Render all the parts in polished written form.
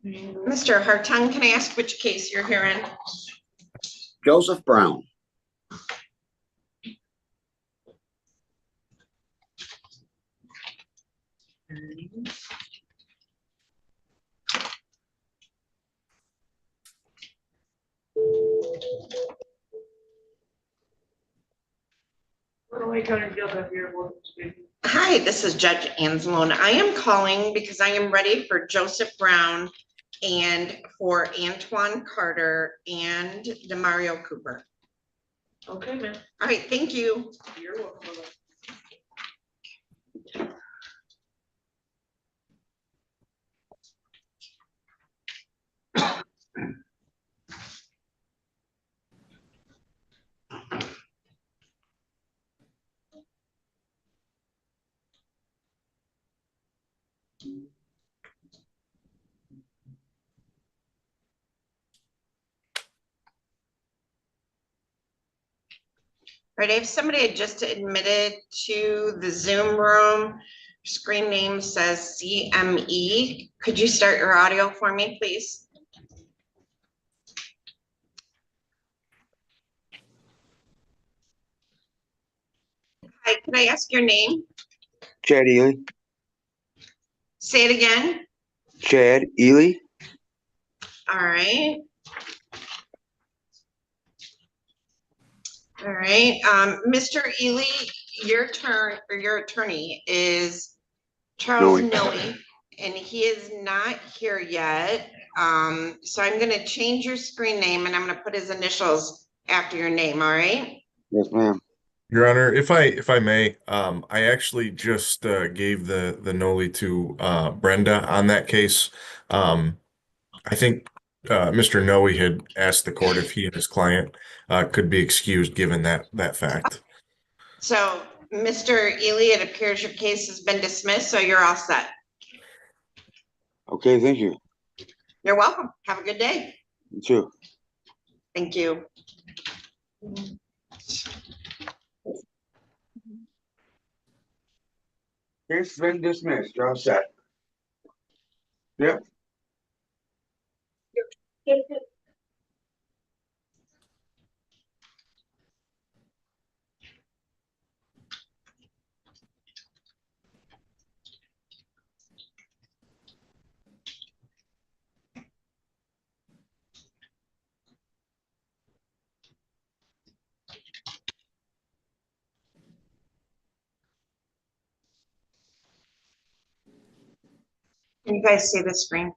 Mr. Hartung, can I ask which case you're hearing? Joseph Brown. Hi, this is Judge Anzalone. I am calling because I am ready for Joseph Brown and for Antaun Carter and Demario Cooper. Okay, man. All right, thank you. You're welcome. All right, if somebody had just admitted to the Zoom room, screen name says CME. Could you start your audio for me, please? Hi, can I ask your name? Chad Ely. Say it again. Chad Ely. All right. All right, Mr. Ely, your turn, or your attorney is Charles Noe, and he is not here yet. So I'm gonna change your screen name and I'm gonna put his initials after your name, all right? Yes, ma'am. Your Honor, if I may, I actually just gave the noli to Brenda on that case. I think Mr. Noe had asked the court if he and his client could be excused given that fact. So, Mr. Ely, it appears your case has been dismissed, so you're all set. Okay, thank you. You're welcome. Have a good day. You too. Thank you. Case has been dismissed. You're all set. Yep. Can you guys see the screen?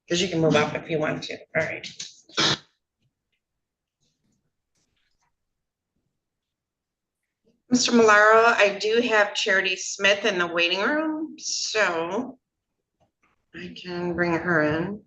Because you can move up if you want to. All right. Mr. Malaro, I do have Charity Smith in the waiting room, so I can bring her in.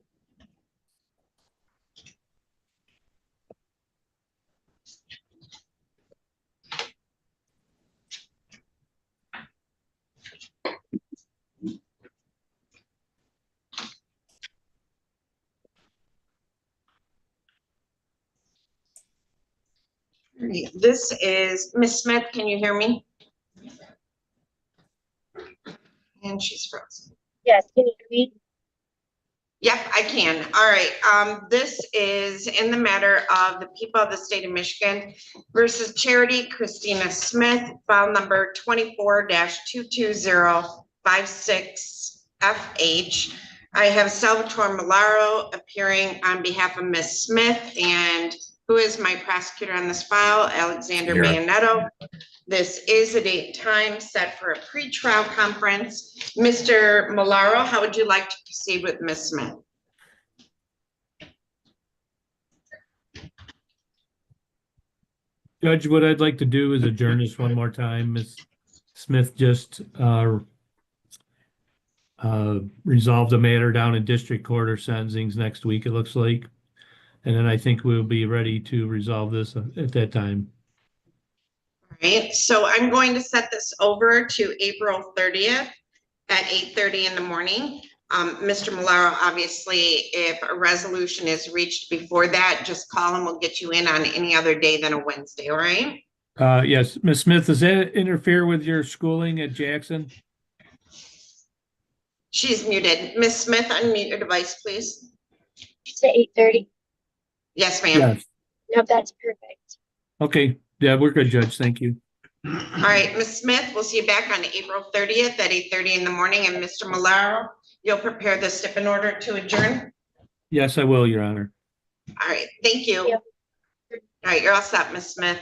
This is Miss Smith. Can you hear me? And she's frozen. Yes, can you read? Yep, I can. All right. This is in the matter of the people of the state of Michigan versus Charity Christina Smith, file number 24-22056FH. I have Salvatore Malaro appearing on behalf of Miss Smith, and who is my prosecutor on this file, Alexander Mayonetto. This is a date and time set for a pre-trial conference. Mr. Malaro, how would you like to proceed with Ms. Smith? Judge, what I'd like to do is adjourn this one more time. Ms. Smith just resolved the matter down in district court or sentencings next week, it looks like. And then I think we'll be ready to resolve this at that time. All right, so I'm going to set this over to April 30th at 8:30 in the morning. Mr. Malaro, obviously, if a resolution is reached before that, just call and we'll get you in on any other day than a Wednesday, all right? Yes, Ms. Smith, does that interfere with your schooling at Jackson? She's muted. Ms. Smith, unmute your device, please. It's at 8:30. Yes, ma'am. Yes. Nope, that's perfect. Okay. Yeah, we're good, Judge. Thank you. All right, Ms. Smith, we'll see you back on April 30th at 8:30 in the morning. And Mr. Malaro, you'll prepare the stip in order to adjourn. Yes, I will, Your Honor. All right, thank you. Yep. All right, you're all set, Ms. Smith.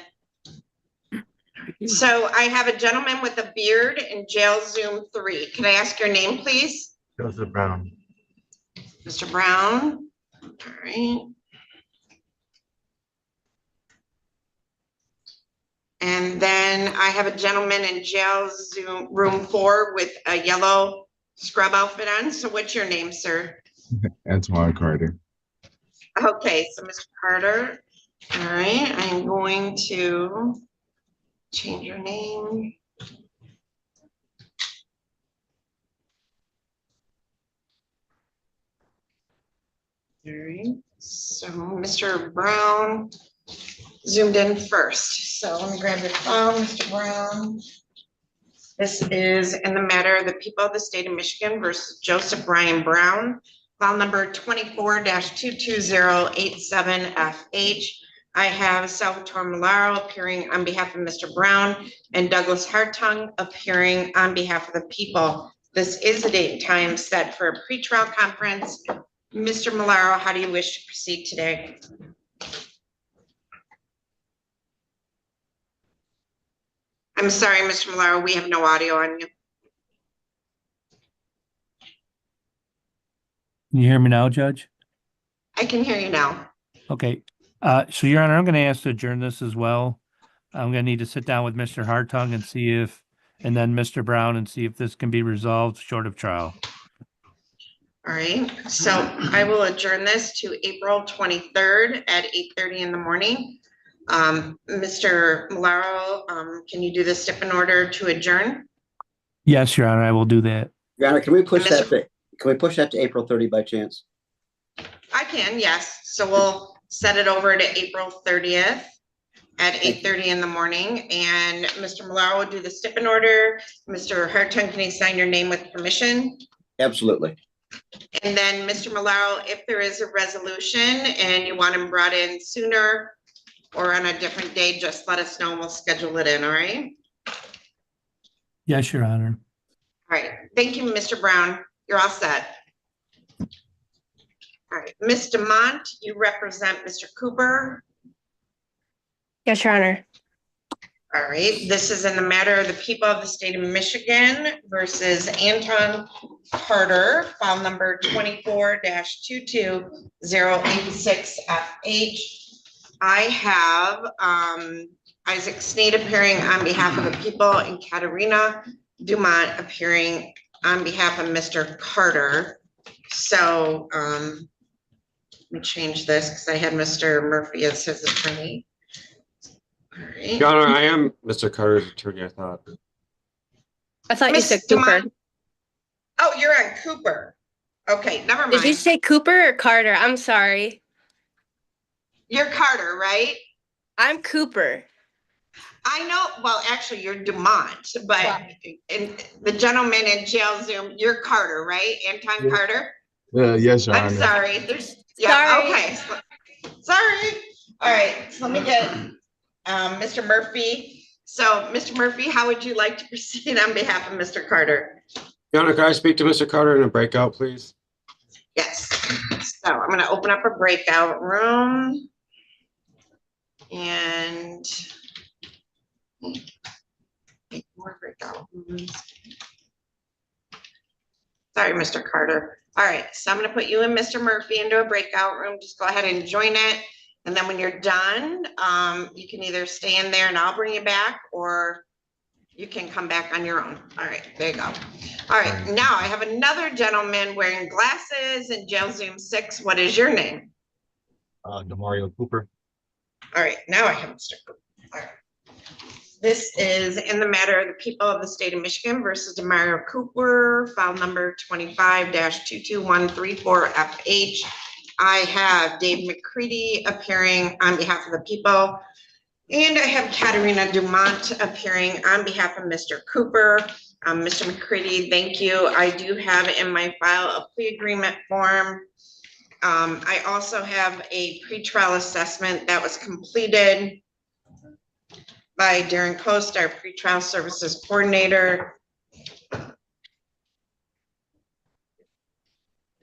So I have a gentleman with a beard in jail Zoom 3. Can I ask your name, please? Joseph Brown. Mr. Brown. All right. And then I have a gentleman in jail Zoom room 4 with a yellow scrub outfit on. So what's your name, sir? Antaun Carter. Okay, so Mr. Carter. All right, I'm going to change your name. All right, so Mr. Brown zoomed in first. So let me grab your file, Mr. Brown. This is in the matter of the people of the state of Michigan versus Joseph Brian Brown, file number 24-22087FH. I have Salvatore Malaro appearing on behalf of Mr. Brown and Douglas Hartung appearing on behalf of the people. This is a date and time set for a pretrial conference. Mr. Malaro, how do you wish to proceed today? I'm sorry, Mr. Malaro, we have no audio on you. Can you hear me now, Judge? I can hear you now. Okay. So Your Honor, I'm going to ask to adjourn this as well. I'm going to need to sit down with Mr. Hartung and see if, and then Mr. Brown and see if this can be resolved short of trial. All right, so I will adjourn this to April 23rd at 8:30 in the morning. Mr. Malaro, can you do the stip in order to adjourn? Yes, Your Honor, I will do that. Your Honor, can we push Mr. that to April 30 by chance? I can, yes. So we'll set it over to April 30th at 8:30 in the morning. And Mr. Malaro will do the stip in order. Mr. Hartung, can you sign your name with permission? Absolutely. And then Mr. Malaro, if there is a resolution and you want him brought in sooner or on a different day, just let us know and we'll schedule it in, all right? Yes, Your Honor. All right, thank you, Mr. Brown. You're all set. All right, Ms. Demont, you represent Mr. Cooper. Yes, Your Honor. All right, this is in the matter of the people of the state of Michigan versus Antaun Carter, file number 24-22086FH. I have Isaac Sneed appearing on behalf of the people and Katerina Dumont appearing on behalf of Mr. Carter. So let me change this because I had Mr. Murphy as his attorney. All right. Your Honor, I am Mr. Carter's attorney, I thought. I thought you Ms. said Cooper. Dumont. Oh, you're on Cooper. Okay, never mind. Did you say Cooper or Carter? I'm sorry. You're Carter, right? I'm Cooper. I know, well, actually, you're Dumont, but in the gentleman in jail Zoom, you're Carter, right? Antaun Carter? Yes, Your I'm Honor. sorry. Yeah, Sorry. okay. Sorry. All right, so let me get Mr. Murphy. So, Mr. Murphy, how would you like to proceed on behalf of Mr. Carter? Your Honor, can I speak to Mr. Carter in a breakout, please? Yes. So I'm going to open up a breakout room. And more breakout rooms. Sorry, Mr. Carter. All right, so I'm going to put you and Mr. Murphy into a breakout room. Just go ahead and join it. And then when you're done, you can either stay in there and I'll bring you back, or you can come back on your own. All right, there you go. All right, now I have another gentleman wearing glasses in jail Zoom 6. What is your name? Demario Cooper. All right, now I have Mr. Cooper. All right. This is in the matter of the people of the state of Michigan versus Demario Cooper, file number 25-22134FH. I have Dave McCready appearing on behalf of the people, and I have Katerina Dumont appearing on behalf of Mr. Cooper. Mr. McCready, thank you. I do have in my file a plea agreement form. I also have a pretrial assessment that was completed by Darren Coast, our pretrial services coordinator.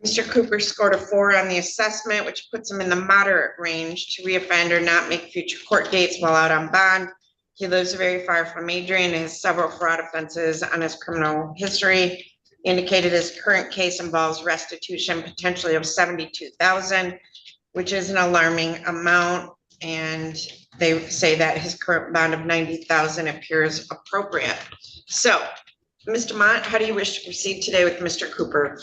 Mr. Cooper scored a 4 on the assessment, which puts him in the moderate range to reoffend or not make future court dates while out on bond. He lives very far from Adrian and has several fraud offenses on his criminal history. Indicated his current case involves restitution potentially of $72,000, which is an alarming amount. And they say that his current bond of $90,000 appears appropriate. So, Mr. Mott, how do you wish to proceed today with Mr. Cooper?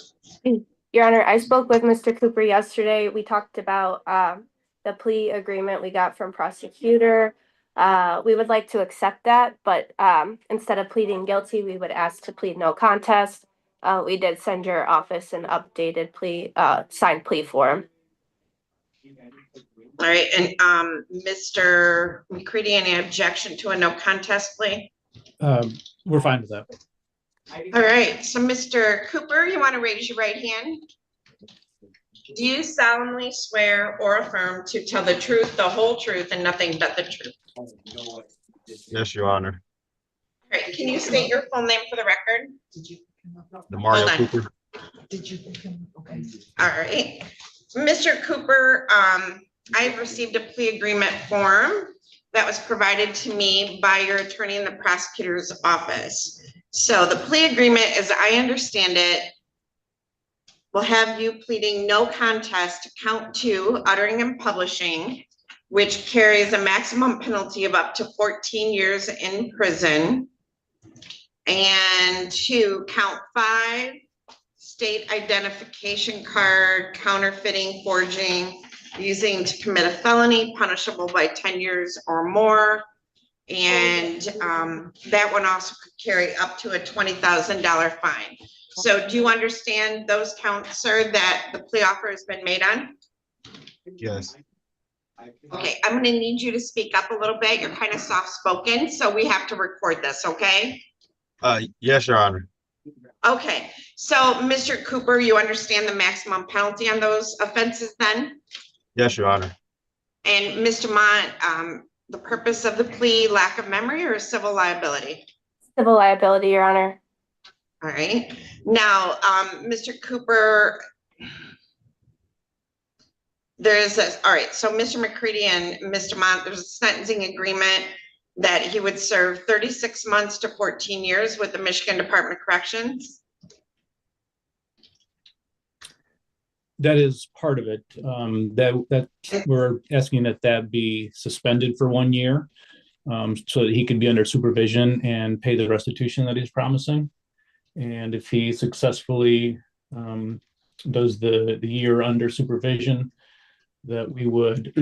Your Honor, I spoke with Mr. Cooper yesterday. We talked about the plea agreement we got from prosecutor. We would like to accept that, but instead of pleading guilty, we would ask to plead no contest. We did send your office an updated plea, signed plea form. All right, and Mr. McCready, any objection to a no contest plea? We're fine with that. All right, so Mr. Cooper, you want to raise your right hand? Do you solemnly swear or affirm to tell the truth, the whole truth, and nothing but the truth? Yes, Your Honor. All right, can you state your full name for the record? Demario Hold on. Cooper. All right, Mr. Cooper, I've received a plea agreement form that was provided to me by your attorney in the prosecutor's office. So the plea agreement, as I understand it, will have you pleading no contest to count 2, uttering and publishing, which carries a maximum penalty of up to 14 years in prison. And to count 5, state identification card, counterfeiting, forging, using to commit a felony punishable by 10 years or more. And that one also could carry up to a $20,000 fine. So do you understand those counts, sir, that the plea offer has been made on? Yes. Okay, I'm gonna need you to speak up a little bit. You're kind of soft-spoken, so we have to record this, okay? Yes, Your Honor. Okay, so Mr. Cooper, you understand the maximum penalty on those offenses then? Yes, Your Honor. And Mr. Mott, the purpose of the plea, lack of memory or civil liability? Civil liability, Your Honor. All right, now, Mr. Cooper, all right, so Mr. McCready and Mr. Mott, there's a sentencing agreement that he would serve 36 months to 14 years with the Michigan Department of Corrections. That is part of it. That we're asking that be suspended for 1 year, so that he can be under supervision and pay the restitution that he's promising. And if he successfully does the year under supervision, that we would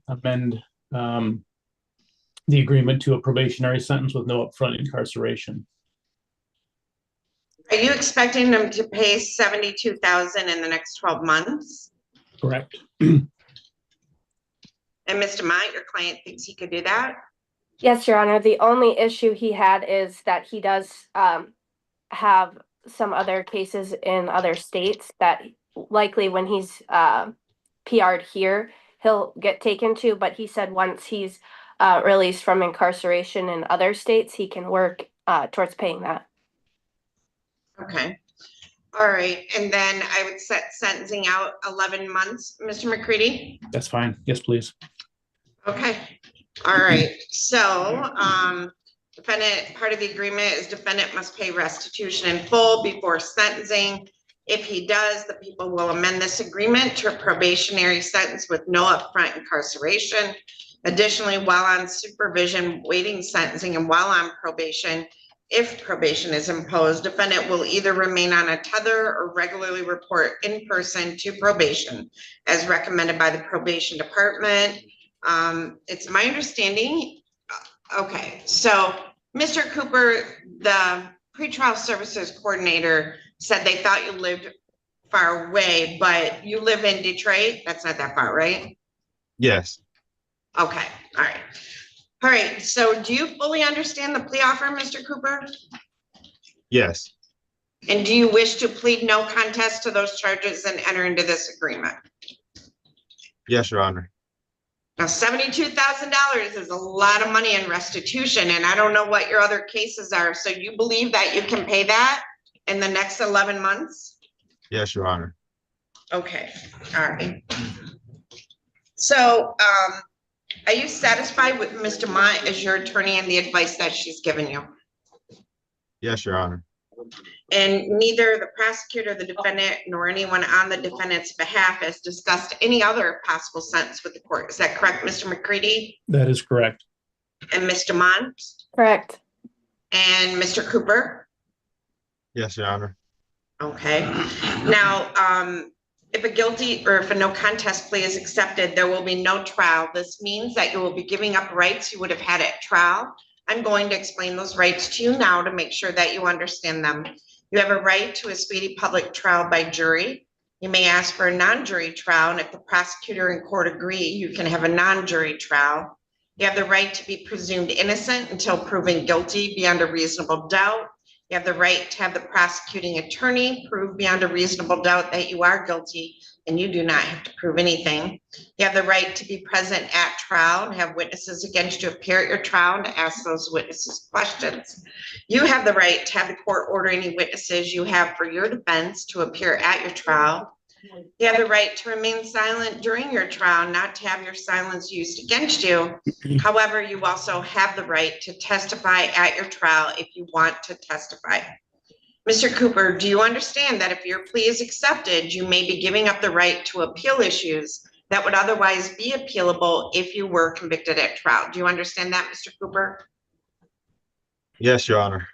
amend the agreement to a probationary sentence with no upfront incarceration. Are you expecting them to pay $72,000 in the next 12 months? Correct. And Mr. Mott, your client thinks he could do that? Yes, Your Honor. The only issue he had is that he does have some other cases in other states that likely when he's PR'd here, he'll get taken to, but he said once he's released from incarceration in other states, he can work towards paying that. Okay. All right. And then I would set sentencing out 11 months, Mr. McCready? That's fine. Yes, please. Okay. All right. So, defendant, part of the agreement is defendant must pay restitution in full before sentencing. If he does, the people will amend this agreement to a probationary sentence with no upfront incarceration. Additionally, while on supervision, waiting sentencing, and while on probation, if probation is imposed, defendant will either remain on a tether or regularly report in person to probation as recommended by the probation department. It's my understanding. Okay, so Mr. Cooper, the pretrial services coordinator said they thought you lived far away, but you live in Detroit. That's not that far, right? Yes. Okay, all right. All right, so do you fully understand the plea offer, Mr. Cooper? Yes. And do you wish to plead no contest to those charges and enter into this agreement? Yes, Your Honor. Now, $72,000 is a lot of money in restitution, and I don't know what your other cases are. So you believe that you can pay that in the next 11 months? Yes, Your Honor. Okay, all right. So, are you satisfied with Mr. Mott as your attorney and the advice that she's given you? Yes, Your Honor. And neither the prosecutor, the defendant, nor anyone on the defendant's behalf has discussed any other possible sentence with the court. Is that correct, Mr. McCready That is correct. and Mr. Mons Correct. and Mr. Cooper? Yes, Your Honor. Okay. Now, if a guilty or if a no contest plea is accepted, there will be no trial. This means that you will be giving up rights you would have had at trial. I'm going to explain those rights to you now to make sure that you understand them. You have a right to a speedy public trial by jury. You may ask for a non-jury trial, and if the prosecutor and court agree, you can have a non-jury trial. You have the right to be presumed innocent until proven guilty beyond a reasonable doubt. You have the right to have the prosecuting attorney prove beyond a reasonable doubt that you are guilty, and you do not have to prove anything. You have the right to be present at trial and have witnesses against you appear at your trial and to ask those witnesses questions. You have the right to have the court order any witnesses you have for your defense to appear at your trial. You have the right to remain silent during your trial, not to have your silence used against you. However, you also have the right to testify at your trial if you want to testify. Mr. Cooper, do you understand that if your plea is accepted, you may be giving up the right to appeal issues that would otherwise be appealable if you were convicted at trial? Do you understand that, Mr. Cooper? Yes, Your Honor.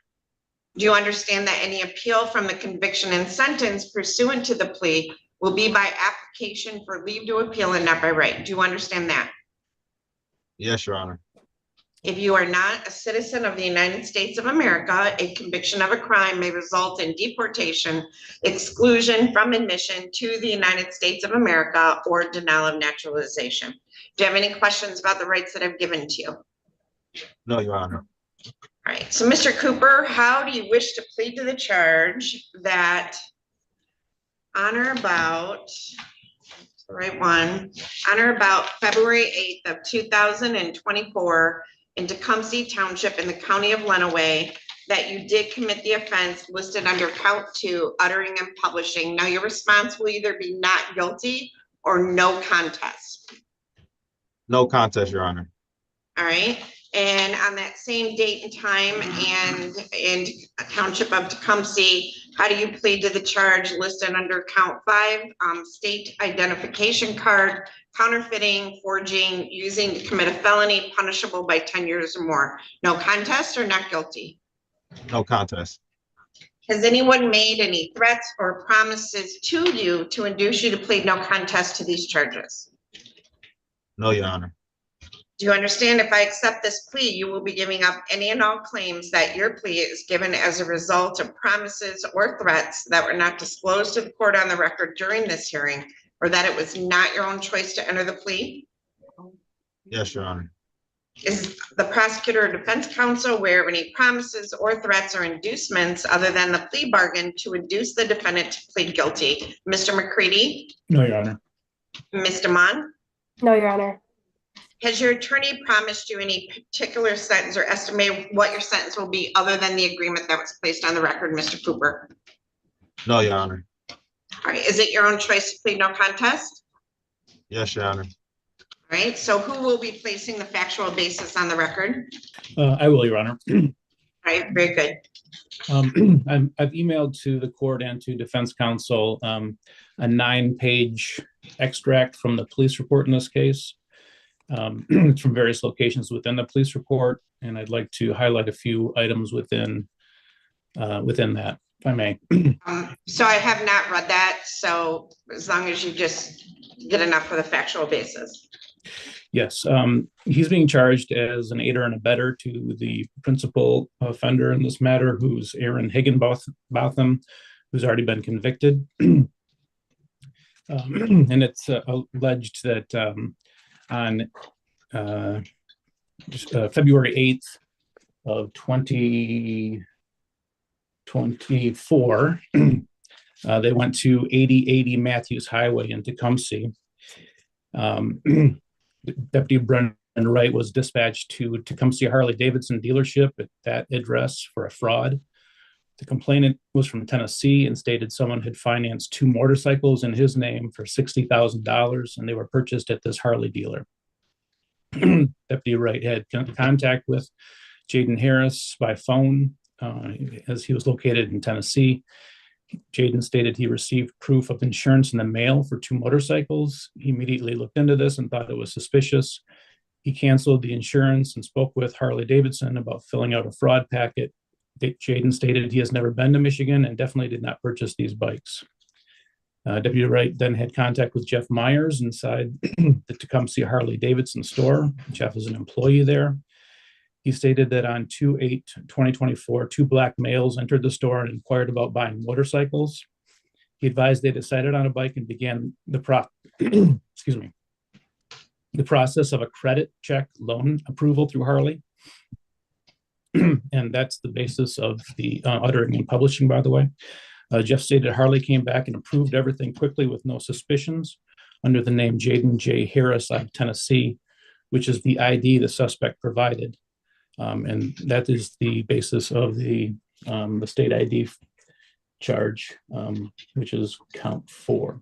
Do you understand that any appeal from the conviction and sentence pursuant to the plea will be by application for leave to appeal and not by right? Do you understand that? Yes, Your Honor. If you are not a citizen of the United States of America, a conviction of a crime may result in deportation, exclusion from admission to the United States of America, or denial of naturalization. Do you have any questions about the rights that I've given to you? No, Your Honor. All right, so Mr. Cooper, how do you wish to plead to the charge that on or about, the right one, on or about February 8th of 2024 in Tecumseh Township in the county of Lenawee, that you did commit the offense listed under count 2, uttering and publishing? Now your response will either be not guilty or no contest. No contest, Your Honor. All right, and on that same date and time and in Township of Tecumseh, how do you plead to the charge listed under count 5, state identification card, counterfeiting, forging, using to commit a felony punishable by 10 years or more? No contest or not guilty? No contest. Has anyone made any threats or promises to you to induce you to plead no contest to these charges? No, Your Honor. Do you understand if I accept this plea, you will be giving up any and all claims that your plea is given as a result of promises or threats that were not disclosed to the court on the record during this hearing, or that it was not your own choice to enter the plea? Yes, Your Honor. Is the prosecutor or defense counsel aware of any promises or threats or inducements other than the plea bargain to induce the defendant to plead guilty? Mr. McCready? No, Your Honor. Ms. Damon? No, Your Honor. Has your attorney promised you any particular sentence or estimate what your sentence will be other than the agreement that was placed on the record, Mr. Cooper? No, Your Honor. All right, is it your own choice to plead no contest? Yes, Your Honor. All right, so who will be placing the factual basis on the record? I will, Your Honor. All right, very good. I've emailed to the court and to defense counsel a 9-page extract from the police report in this case. It's from various locations within the police report, and I'd like to highlight a few items within that, if I may. So I have not read that, so as long as you just get enough for the factual basis. Yes, he's being charged as an aider and abettor to the principal offender in this matter, who's Aaron Higginbotham, who's already been convicted. And it's alleged that on February 8th of 2024, 2024. They went to 8080 Matthews Highway in Tecumseh. Deputy Brendan Wright was dispatched to Tecumseh Harley-Davidson dealership at that address for a fraud. The complainant was from Tennessee and stated someone had financed 2 motorcycles in his name for $60,000, and they were purchased at this Harley dealer. Deputy Wright had contact with Jaden Harris by phone as he was located in Tennessee. Jaden stated he received proof of insurance in the mail for 2 motorcycles. He immediately looked into this and thought it was suspicious. He canceled the insurance and spoke with Harley-Davidson about filling out a fraud packet. Jaden stated he has never been to Michigan and definitely did not purchase these bikes. Deputy Wright then had contact with Jeff Myers inside the Tecumseh Harley-Davidson store. Jeff is an employee there. He stated that on 2/8/2024, 2 black males entered the store and inquired about buying motorcycles. He advised they decided on a bike and began the process of a credit check loan approval through Harley. And that's the basis of the uttering and publishing, by the way. Jeff stated Harley came back and approved everything quickly with no suspicions under the name Jaden J. Harris out of Tennessee, which is the ID the suspect provided. And that is the basis of the state ID charge, which is count 4.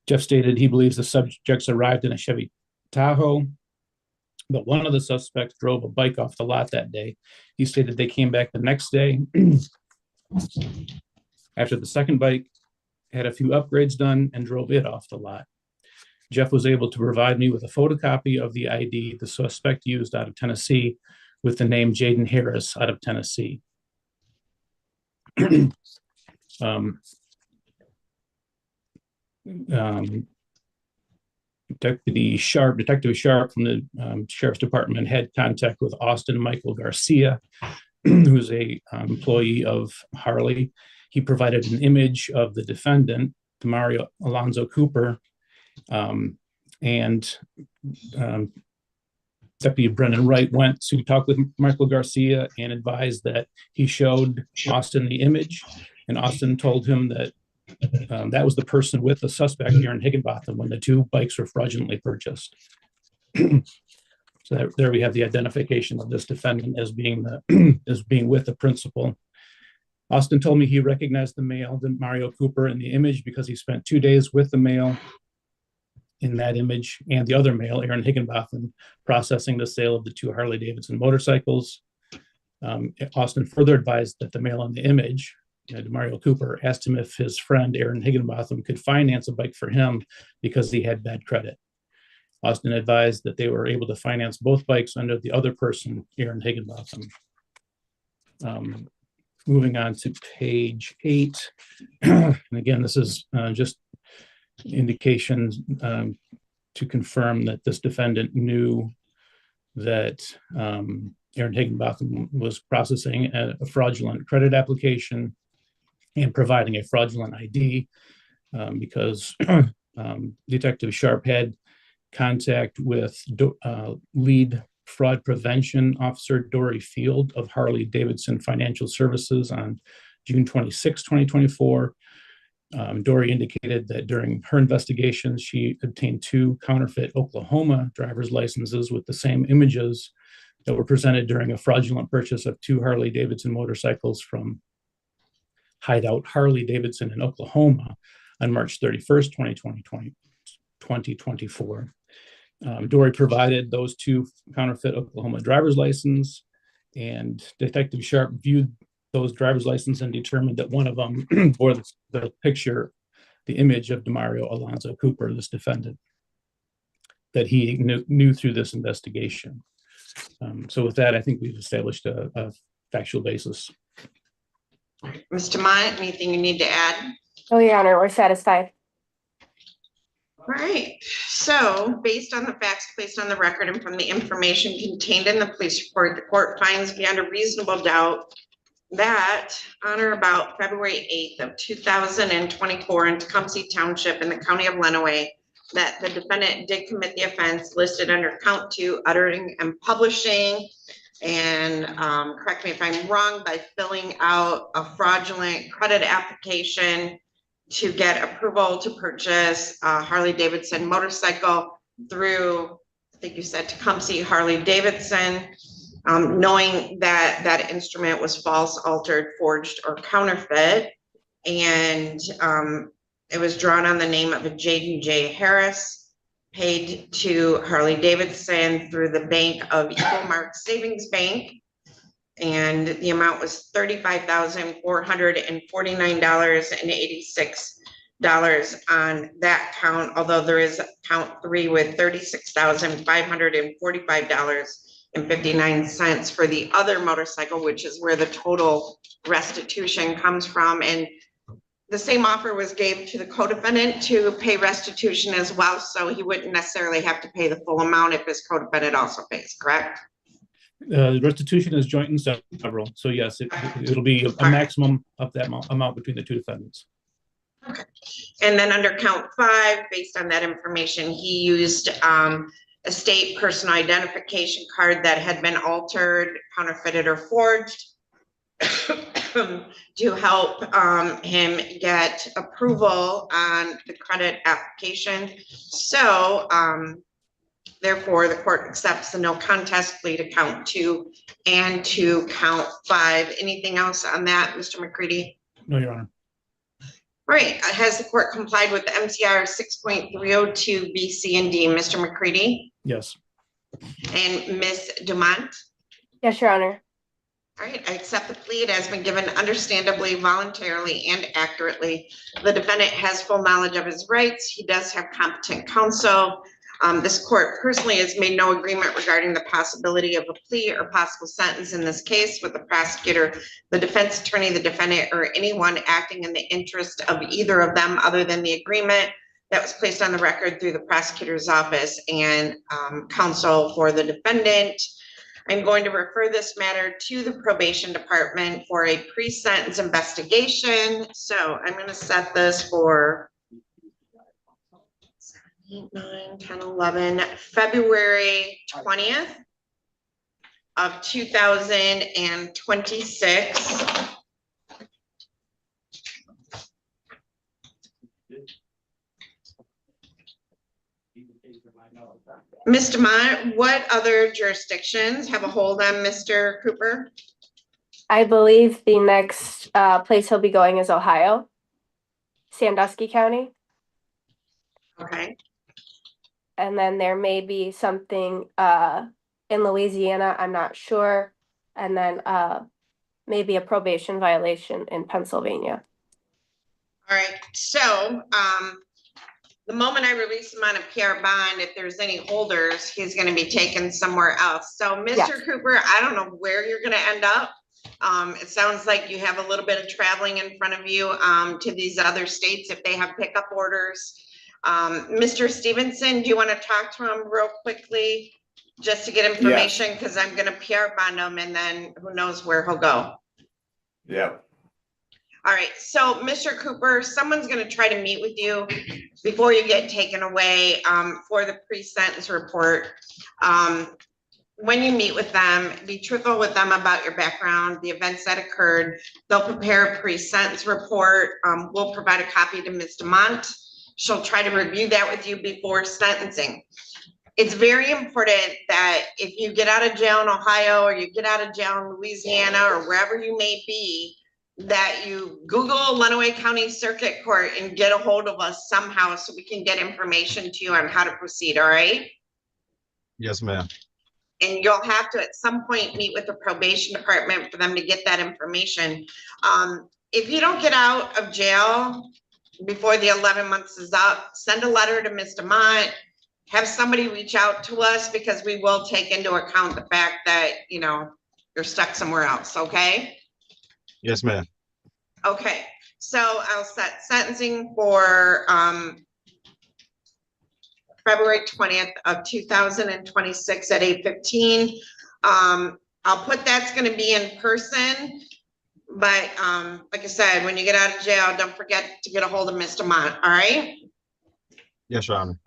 Jeff stated he believes the subjects arrived in a Chevy Tahoe, but one of the suspects drove a bike off the lot that day. He stated they came back the next day after the second bike had a few upgrades done and drove it off the lot. Jeff was able to provide me with a photocopy of the ID the suspect used out of Tennessee with the name Jaden Harris out of Tennessee. Detective Sharp from the Sheriff's Department had contact with Austin Michael Garcia, who's a employee of Harley. He provided an image of the defendant, Demario Cooper, and Deputy Brendan Wright went to talk with Michael Garcia and advised that he showed Austin the image, and Austin told him that that was the person with the suspect here in Higginbotham when the 2 bikes were fraudulently purchased. So there we have the identification of this defendant as being with the principal. Austin told me he recognized the male, Demario Cooper, in the image because he spent 2 days with the male in that image and the other male, Aaron Higginbotham, processing the sale of the 2 Harley-Davidson motorcycles. Austin further advised that the male in the image, Demario Cooper, asked him if his friend Aaron Higginbotham could finance a bike for him because he had bad credit. Austin advised that they were able to finance both bikes under the other person, Aaron Higginbotham. Moving on to page 8. And again, this is just indications to confirm that this defendant knew that Aaron Higginbotham was processing a fraudulent credit application and providing a fraudulent ID because Detective Sharp had contact with lead fraud prevention officer Dory Field of Harley-Davidson Financial Services on June 26, 2024. Dory indicated that during her investigation, she obtained 2 counterfeit Oklahoma driver's licenses with the same images that were presented during a fraudulent purchase of 2 Harley-Davidson motorcycles from Hideout Harley-Davidson in Oklahoma on March 31st, 2024. Dory provided those 2 counterfeit Oklahoma driver's license, and Detective Sharp viewed those driver's license and determined that one of them bore the picture, the image of Demario Alonzo Cooper, this defendant, that he knew through this investigation. So with that, I think we've established a factual basis. Mr. Mont, anything you need to add? Oh, Your Honor, we're satisfied. All right, so based on the facts placed on the record and from the information contained in the police report, the court finds beyond a reasonable doubt that on or about February 8th of 2024 in Tecumseh Township in the county of Lenawee, that the defendant did commit the offense listed under count 2, uttering and publishing and correct me if I'm wrong, by filling out a fraudulent credit application to get approval to purchase a Harley Davidson motorcycle through, I think you said Tecumseh Harley Davidson, knowing that that instrument was false, altered, forged, or counterfeit. And it was drawn on the name of a Jaden J. Harris, paid to Harley Davidson through the bank of Eagle Mark Savings Bank. And the amount was $35,449.86 on that count, although there is count 3 with $36,545.59 for the other motorcycle, which is where the total restitution comes from. And the same offer was gave to the co-defendant to pay restitution as well, so he wouldn't necessarily have to pay the full amount if his co-defendant also pays, correct? The restitution is joint and several, so yes, it'll be a maximum of that amount between the two defendants. Okay. And then under count 5, based on that information, he used a state personal identification card that had been altered, counterfeited, or forged to help him get approval on the credit application. So therefore, the court accepts the no contest plea to count 2 and to count 5. Anything else on that, Mr. McCready? No, Your Honor. Right. Has the court complied with the MCR 6.302 B, C, and D, Mr. McCready? Yes. And Ms. Dumont? Yes, Your Honor. All right, I accept the plea. It has been given understandably, voluntarily, and accurately. The defendant has full knowledge of his rights. He does have competent counsel. This court personally has made no agreement regarding the possibility of a plea or possible sentence in this case with the prosecutor, the defense attorney, the defendant, or anyone acting in the interest of either of them other than the agreement that was placed on the record through the prosecutor's office and counsel for the defendant. I'm going to refer this matter to the probation department for a pre-sentence investigation. So I'm going to set this for 8, 9, 10, 11, February 20th of 2026. Ms. Demont, what other jurisdictions have a hold on Mr. Cooper? I believe the next place he'll be going is Ohio, Sandusky County. Okay. And then there may be something in Louisiana, I'm not sure. And then maybe a probation violation in Pennsylvania. All right, so the moment I release him on a PR bond, if there's any holders, he's gonna be taken somewhere else. So Mr. Cooper, I don't know where you're gonna end up. It sounds like you have a little bit of traveling in front of you to these other states if they have pickup orders. Mr. Stevenson, do you want to talk to him real quickly just to get information? Because I'm gonna PR bond him and then who knows where he'll go. Yeah. All right, so Mr. Cooper, someone's gonna try to meet with you before you get taken away for the pre-sentence report. When you meet with them, be truthful with them about your background, the events that occurred. They'll prepare a pre-sentence report. We'll provide a copy to Ms. Demont. She'll try to review that with you before sentencing. It's very important that if you get out of jail in Ohio or you get out of jail in Louisiana or wherever you may be, that you Google Lenawee County Circuit Court and get a hold of us somehow so we can get information to you on how to proceed, all right? Yes, ma'am. And you'll have to at some point meet with the probation department for them to get that information. If you don't get out of jail before the 11 months is up, send a letter to Ms. Demont, have somebody reach out to us because we will take into account the fact that, you know, you're stuck somewhere else, okay? Yes, ma'am. Okay, so I'll set sentencing for February 20th of 2026 at 8:15. I'll put that's going to be in person, but like I said, when you get out of jail, don't forget to get a hold of Ms. Demont, all right? Yes, Your Honor.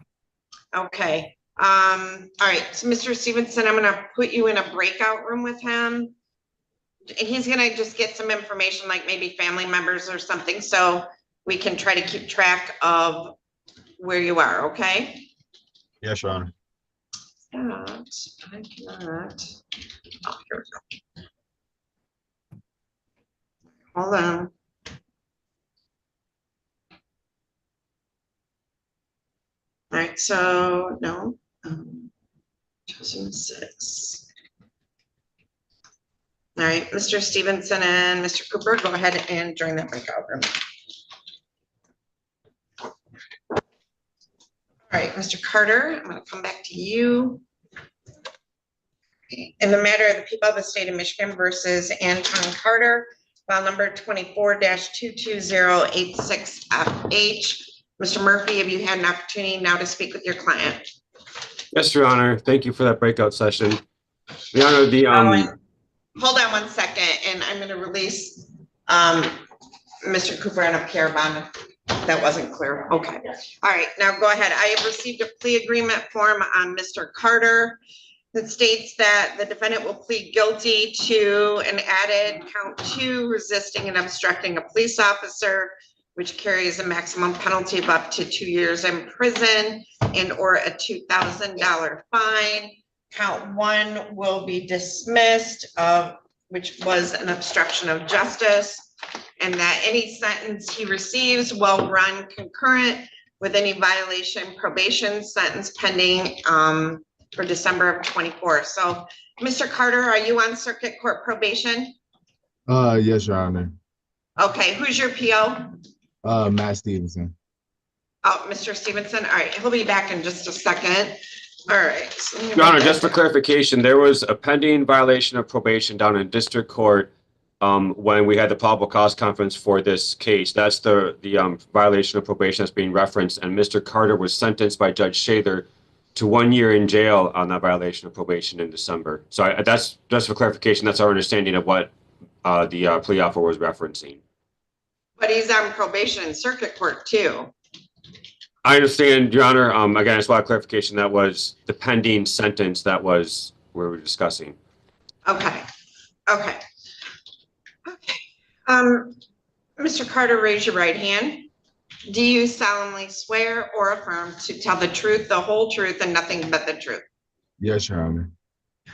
Okay, All right, so Mr. Stevenson, I'm gonna put you in a breakout room with him. And he's gonna just get some information, like maybe family members or something, so we can try to keep track of where you are, okay? Yes, Your Honor. I cannot. Oh, here we go. Hold on. All right, so no. 2006. All right, Mr. Stevenson and Mr. Cooper, go ahead and join that breakout room. All right, Mr. Carter, I'm going to come back to you. In the matter of the people of the state of Michigan versus Antaun Carter, file number 24-22086FH. Mr. Murphy, have you had an opportunity now to speak with your client? Yes, Your Honor. Thank you for that breakout session. Your Honor, the Hold on one second, and I'm going to release Mr. Cooper and a care bond. That wasn't clear. Okay. All right, now go ahead. I have received a plea agreement form on Mr. Carter that states that the defendant will plead guilty to an added count 2, resisting and obstructing a police officer, which carries a maximum penalty of up to 2 years in prison and or a $2,000 fine. Count 1 will be dismissed, which was an obstruction of justice, and that any sentence he receives will run concurrent with any violation probation sentence pending for December of 24. So, Mr. Carter, are you on circuit court probation? Yes, Your Honor. Okay, who's your PO? Matt Stevenson. Oh, Mr. Stevenson. All right, he'll be back in just a second. All right. So Your Honor, just for clarification, there was a pending violation of probation down in district court when we had the probable cause conference for this case. That's the violation of probation that's being referenced, and Mr. Carter was sentenced by Judge Shather to 1 year in jail on that violation of probation in December. So that's just for clarification. That's our understanding of what the plea offer was referencing. But he's on probation in circuit court too. I understand, Your Honor. Again, it's a lot of clarification. That was the pending sentence that was we were discussing. Okay. Okay. Okay. Mr. Carter, raise your right hand. Do you solemnly swear or affirm to tell the truth, the whole truth, and nothing but the truth? Yes, Your Honor.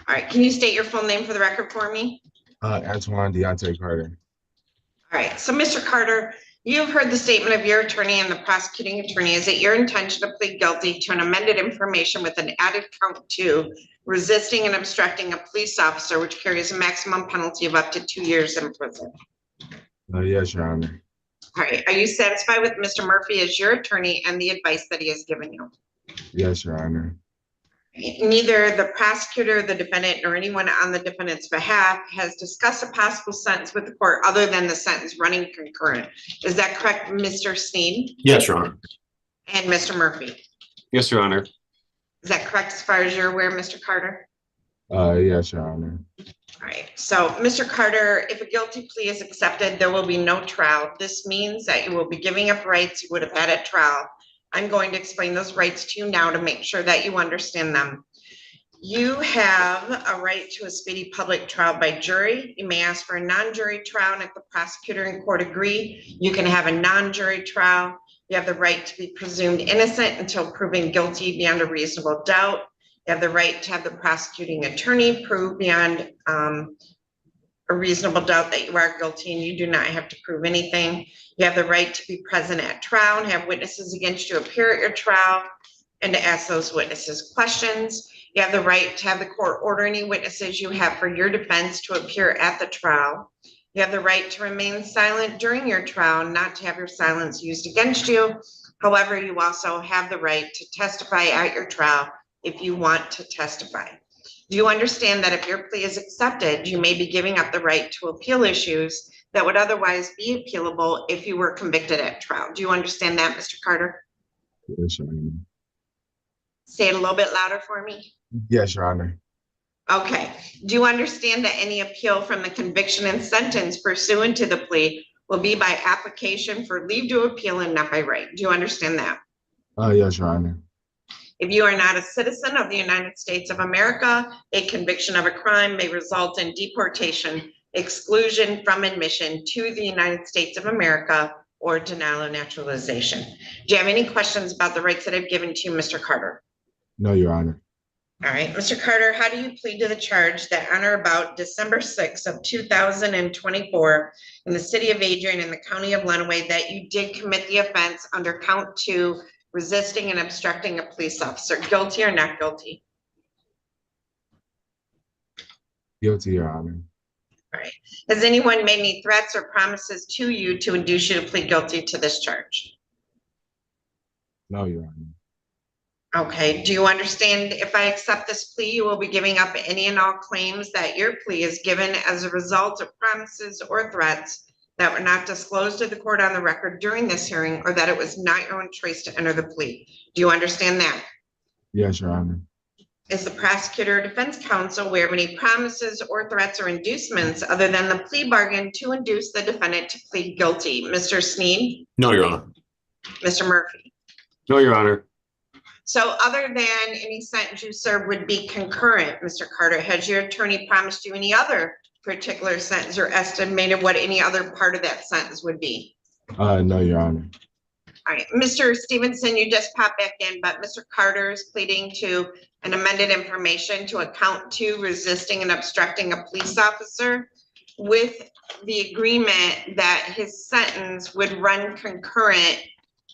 All right. Can you state your full name for the record for me? Antaun Carter. All right. So, Mr. Carter, you've heard the statement of your attorney and the prosecuting attorney. Is it your intention to plead guilty to an amended information with an added count 2, resisting and obstructing a police officer, which carries a maximum penalty of up to 2 years in prison? Yes, Your Honor. All right. Are you satisfied with Mr. Murphy as your attorney and the advice that he has given you? Yes, Your Honor. Neither the prosecutor, the defendant, nor anyone on the defendant's behalf has discussed a possible sentence with the court other than the sentence running concurrent. Is that correct, Mr. Sneed? Yes, Your Honor. And Mr. Murphy? Yes, Your Honor. Is that correct as far as you're aware, Mr. Carter? Yes, Your Honor. All right. So, Mr. Carter, if a guilty plea is accepted, there will be no trial. This means that you will be giving up rights you would have had at trial. I'm going to explain those rights to you now to make sure that you understand them. You have a right to a speedy public trial by jury. You may ask for a non-jury trial, and if the prosecutor and court agree, you can have a non-jury trial. You have the right to be presumed innocent until proven guilty beyond a reasonable doubt. You have the right to have the prosecuting attorney prove beyond a reasonable doubt that you are guilty, and you do not have to prove anything. You have the right to be present at trial and have witnesses against you appear at your trial and to ask those witnesses questions. You have the right to have the court order any witnesses you have for your defense to appear at the trial. You have the right to remain silent during your trial, not to have your silence used against you. However, you also have the right to testify at your trial if you want to testify. Do you understand that if your plea is accepted, you may be giving up the right to appeal issues that would otherwise be appealable if you were convicted at trial? Do you understand that, Mr. Carter? Yes, Your Honor. Say it a little bit louder for me. Yes, Your Honor. Okay. Do you understand that any appeal from the conviction and sentence pursuant to the plea will be by application for leave to appeal and not by right? Do you understand that? Yes, Your Honor. If you are not a citizen of the United States of America, a conviction of a crime may result in deportation, exclusion from admission to the United States of America, or denial of naturalization. Do you have any questions about the rights that I've given to you, Mr. Carter? No, Your Honor. All right, Mr. Carter, how do you plead to the charge that on or about December 6th of 2024 in the city of Adrian in the county of Lenawee that you did commit the offense under count 2, resisting and obstructing a police officer? Guilty or not guilty? Guilty, Your Honor. All right. Has anyone made any threats or promises to you to induce you to plead guilty to this charge? No, Your Honor. Okay, do you understand if I accept this plea, you will be giving up any and all claims that your plea is given as a result of promises or threats that were not disclosed to the court on the record during this hearing, or that it was not your own choice to enter the plea? Do you understand that? Yes, Your Honor. Is the prosecutor or defense counsel aware of any promises or threats or inducements other than the plea bargain to induce the defendant to plead guilty? Mr. Sneed? No, Your Honor. Mr. Murphy? No, Your Honor. So other than any sentence you serve would be concurrent, Mr. Carter, has your attorney promised you any other particular sentence or estimated what any other part of that sentence would be? No, Your Honor. All right, Mr. Stevenson, you just popped back in, but Mr. Carter is pleading to an amended information to account 2, resisting and obstructing a police officer, with the agreement that his sentence would run concurrent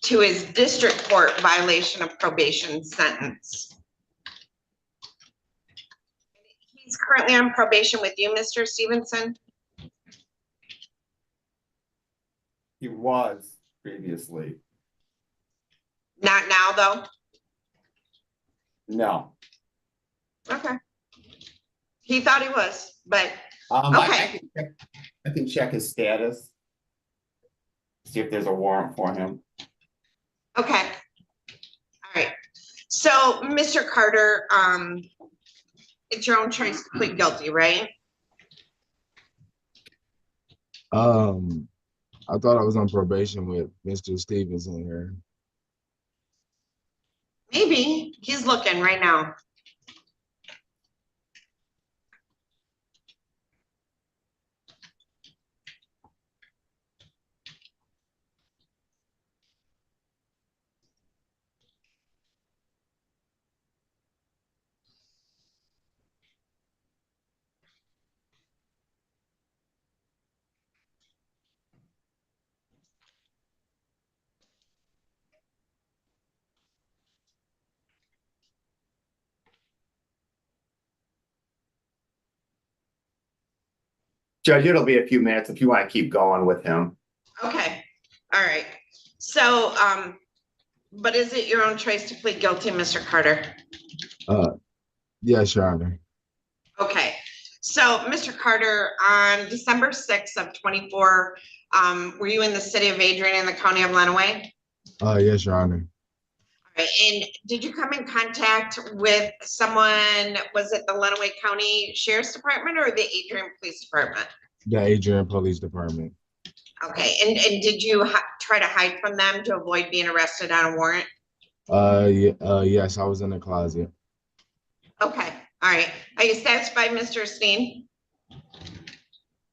to his district court violation of probation sentence. He's currently on probation with you, Mr. Stevenson? He was previously. Not now, though? No. Okay. He thought he was, but Okay. I can check his status. See if there's a warrant for him. okay. All right. So, Mr. Carter, it's your own choice to plead guilty, right? I thought I was on probation with Mr. Stevenson here. Maybe. He's looking right now. Judge, it'll be a few minutes if you want to keep going with him. Okay. All right. So, but is it your own choice to plead guilty, Mr. Carter? Yes, Your Honor. Okay. So, Mr. Carter, on December 6th of 24, were you in the city of Adrian in the county of Lenawee? Yes, Your Honor. All right. And did you come in contact with someone, was it the Lenawee County Sheriff's Department or the Adrian Police Department? The Adrian Police Department. Okay. And did you try to hide from them to avoid being arrested on a warrant? Yes, I was in the closet. Okay. All right. Are you satisfied, Mr. Steen?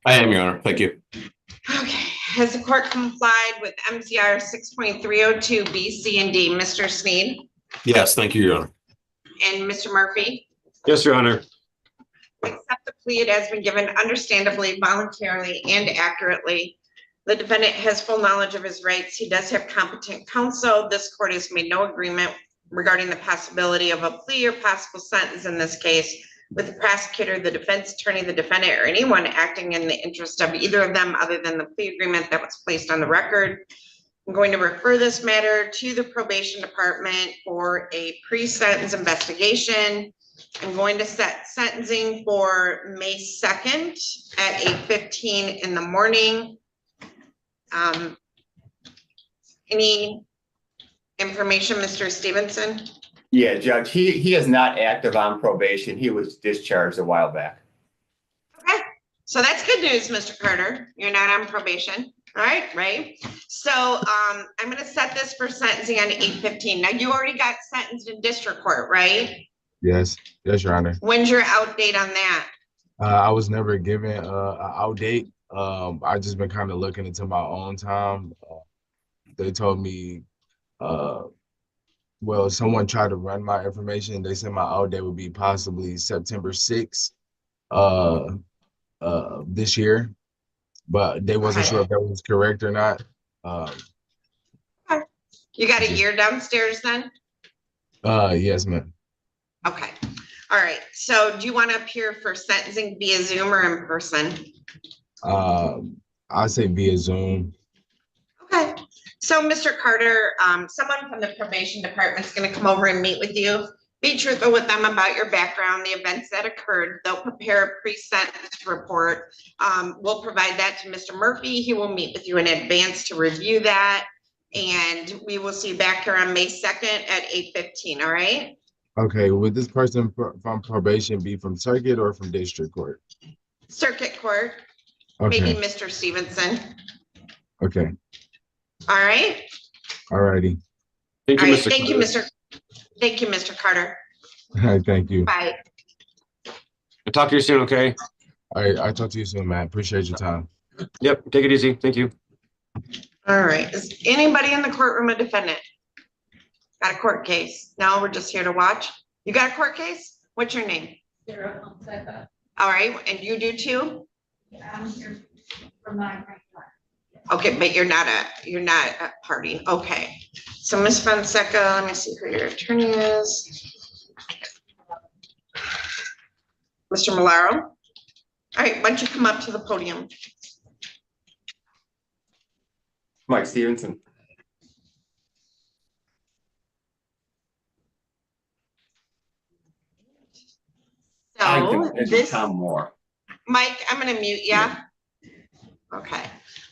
I am, Your Honor. Thank you. Okay. Has the court complied with MCR 6.302 B, C, and D? Mr. Sneed Yes, thank you, Your Honor. and Mr. Murphy? Yes, Your Honor. Accept the plea. It has been given understandably, voluntarily, and accurately. The defendant has full knowledge of his rights. He does have competent counsel. This court has made no agreement regarding the possibility of a plea or possible sentence in this case with the prosecutor, the defense attorney, the defendant, or anyone acting in the interest of either of them other than the plea agreement that was placed on the record. I'm going to refer this matter to the probation department for a pre-sentence investigation. I'm going to set sentencing for May 2nd at 8:15 in the morning. Any information, Mr. Stevenson? Yeah, Judge, he is not active on probation. He was discharged a while back. Okay, so that's good news, Mr. Carter. You're not on probation. All right, Ray. So I'm gonna set this for sentencing on 8/15. Now, you already got sentenced in district court, right? Yes, yes, Your Honor. When's your out date on that? I was never given an out date. I just been kind of looking into my own time. They told me, well, someone tried to run my information. They said my out date would be possibly September 6th this year, but they wasn't Okay. sure if that was correct or not. You got a year downstairs then? Yes, ma'am. Okay. All right. So do you want to appear for sentencing via Zoom or in person? I say via Zoom. Okay. So, Mr. Carter, someone from the probation department is going to come over and meet with you. Be truthful with them about your background, the events that occurred. They'll prepare a pre-sentence report. We'll provide that to Mr. Murphy. He will meet with you in advance to review that. And we will see you back here on May 2nd at 8:15. All right? Okay, would this person from probation be from circuit or from district court? Circuit Court, Okay, maybe Mr. Stevenson. okay, All right? alrighty. Thank All you, right. Mr. Thank you, Carter. Thank you, Mr. Carter. All right, thank you. Bye. I'll talk to you soon, okay? All right, I'll talk to you soon, man. Appreciate your time. Yep, take it easy. Thank you. All right. Is anybody in the courtroom a defendant? Got a court case? No, we're just here to watch. You got a court case? What's your name? Sarah, I'll set that. All right, and you do too? I'm here for my. Okay, but you're not a party. Okay. So Ms. Fonseca, let me see who your attorney is. Mr. Malaro. All right, why don't you come up to the podium? Mike Stevenson. So this, Tom Moore. Mike, I'm gonna mute you. Okay.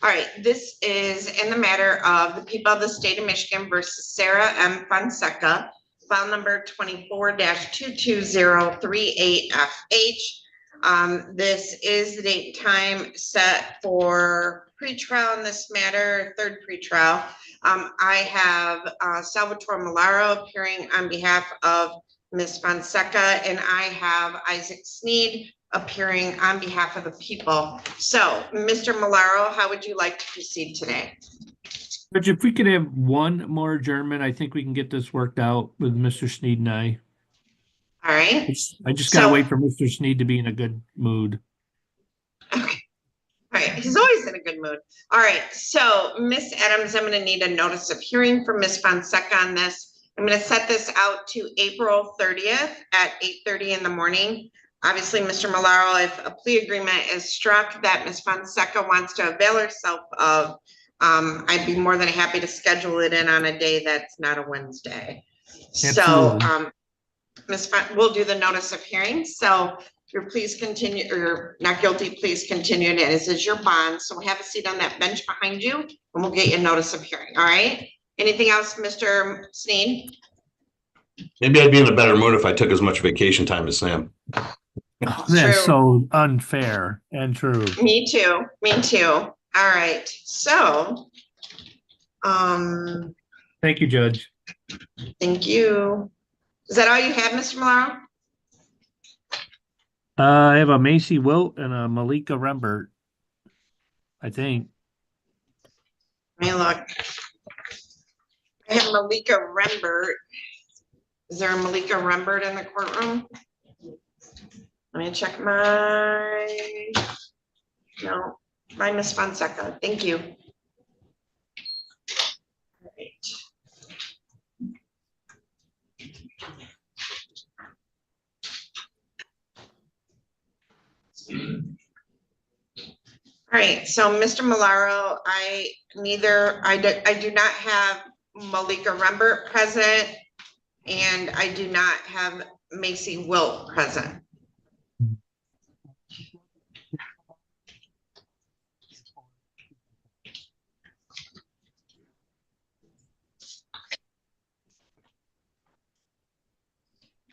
All right, this is in the matter of the people of the state of Michigan versus Sarah M. Fonseca, file number 24-22038FH. This is the date and time set for pretrial in this matter, third pretrial. I have Salvatore Malaro appearing on behalf of Ms. Fonseca, and I have Isaac Sneed appearing on behalf of the people. So, Mr. Malaro, how would you like to proceed today? Judge, if we could have one more adjournment, I think we can get this worked out with Mr. Sneed and I. All right. I just gotta So- wait for Mr. Sneed to be in a good mood. Okay. All right. He's always in a good mood. All right. So, Ms. Adams, I'm going to need a notice of hearing from Ms. Fonseca on this. I'm going to set this out to April 30th at 8:30 in the morning. Obviously, Mr. Malaro, if a plea agreement is struck that Ms. Fonseca wants to avail herself of, I'd be more than happy to schedule it in on a day that's not a Wednesday. So, Absolutely. we'll do the notice of hearing. So your please continue, or your not guilty, please continue. And this is your bond. So have a seat on that bench behind you and we'll get you a notice of hearing. All right. Anything else, Mr. Sneed? Maybe I'd be in a better mood if I took as much vacation time as Sam. That's True. so unfair and true. Me too. Me too. All right. So, Thank you, Judge. thank you. Is that all you have, Mr. Malaro? I have a Macy Wilt and a Malika Rembert, I think. Let me look. I have Malika Rembert. Is there a Malika Rembert in the courtroom? Let me check no, my Miss Fonseca. Thank you. All right. All right, so Mr. Malaro, I do not have Malika Rembert present, and I do not have Macy Wilt present.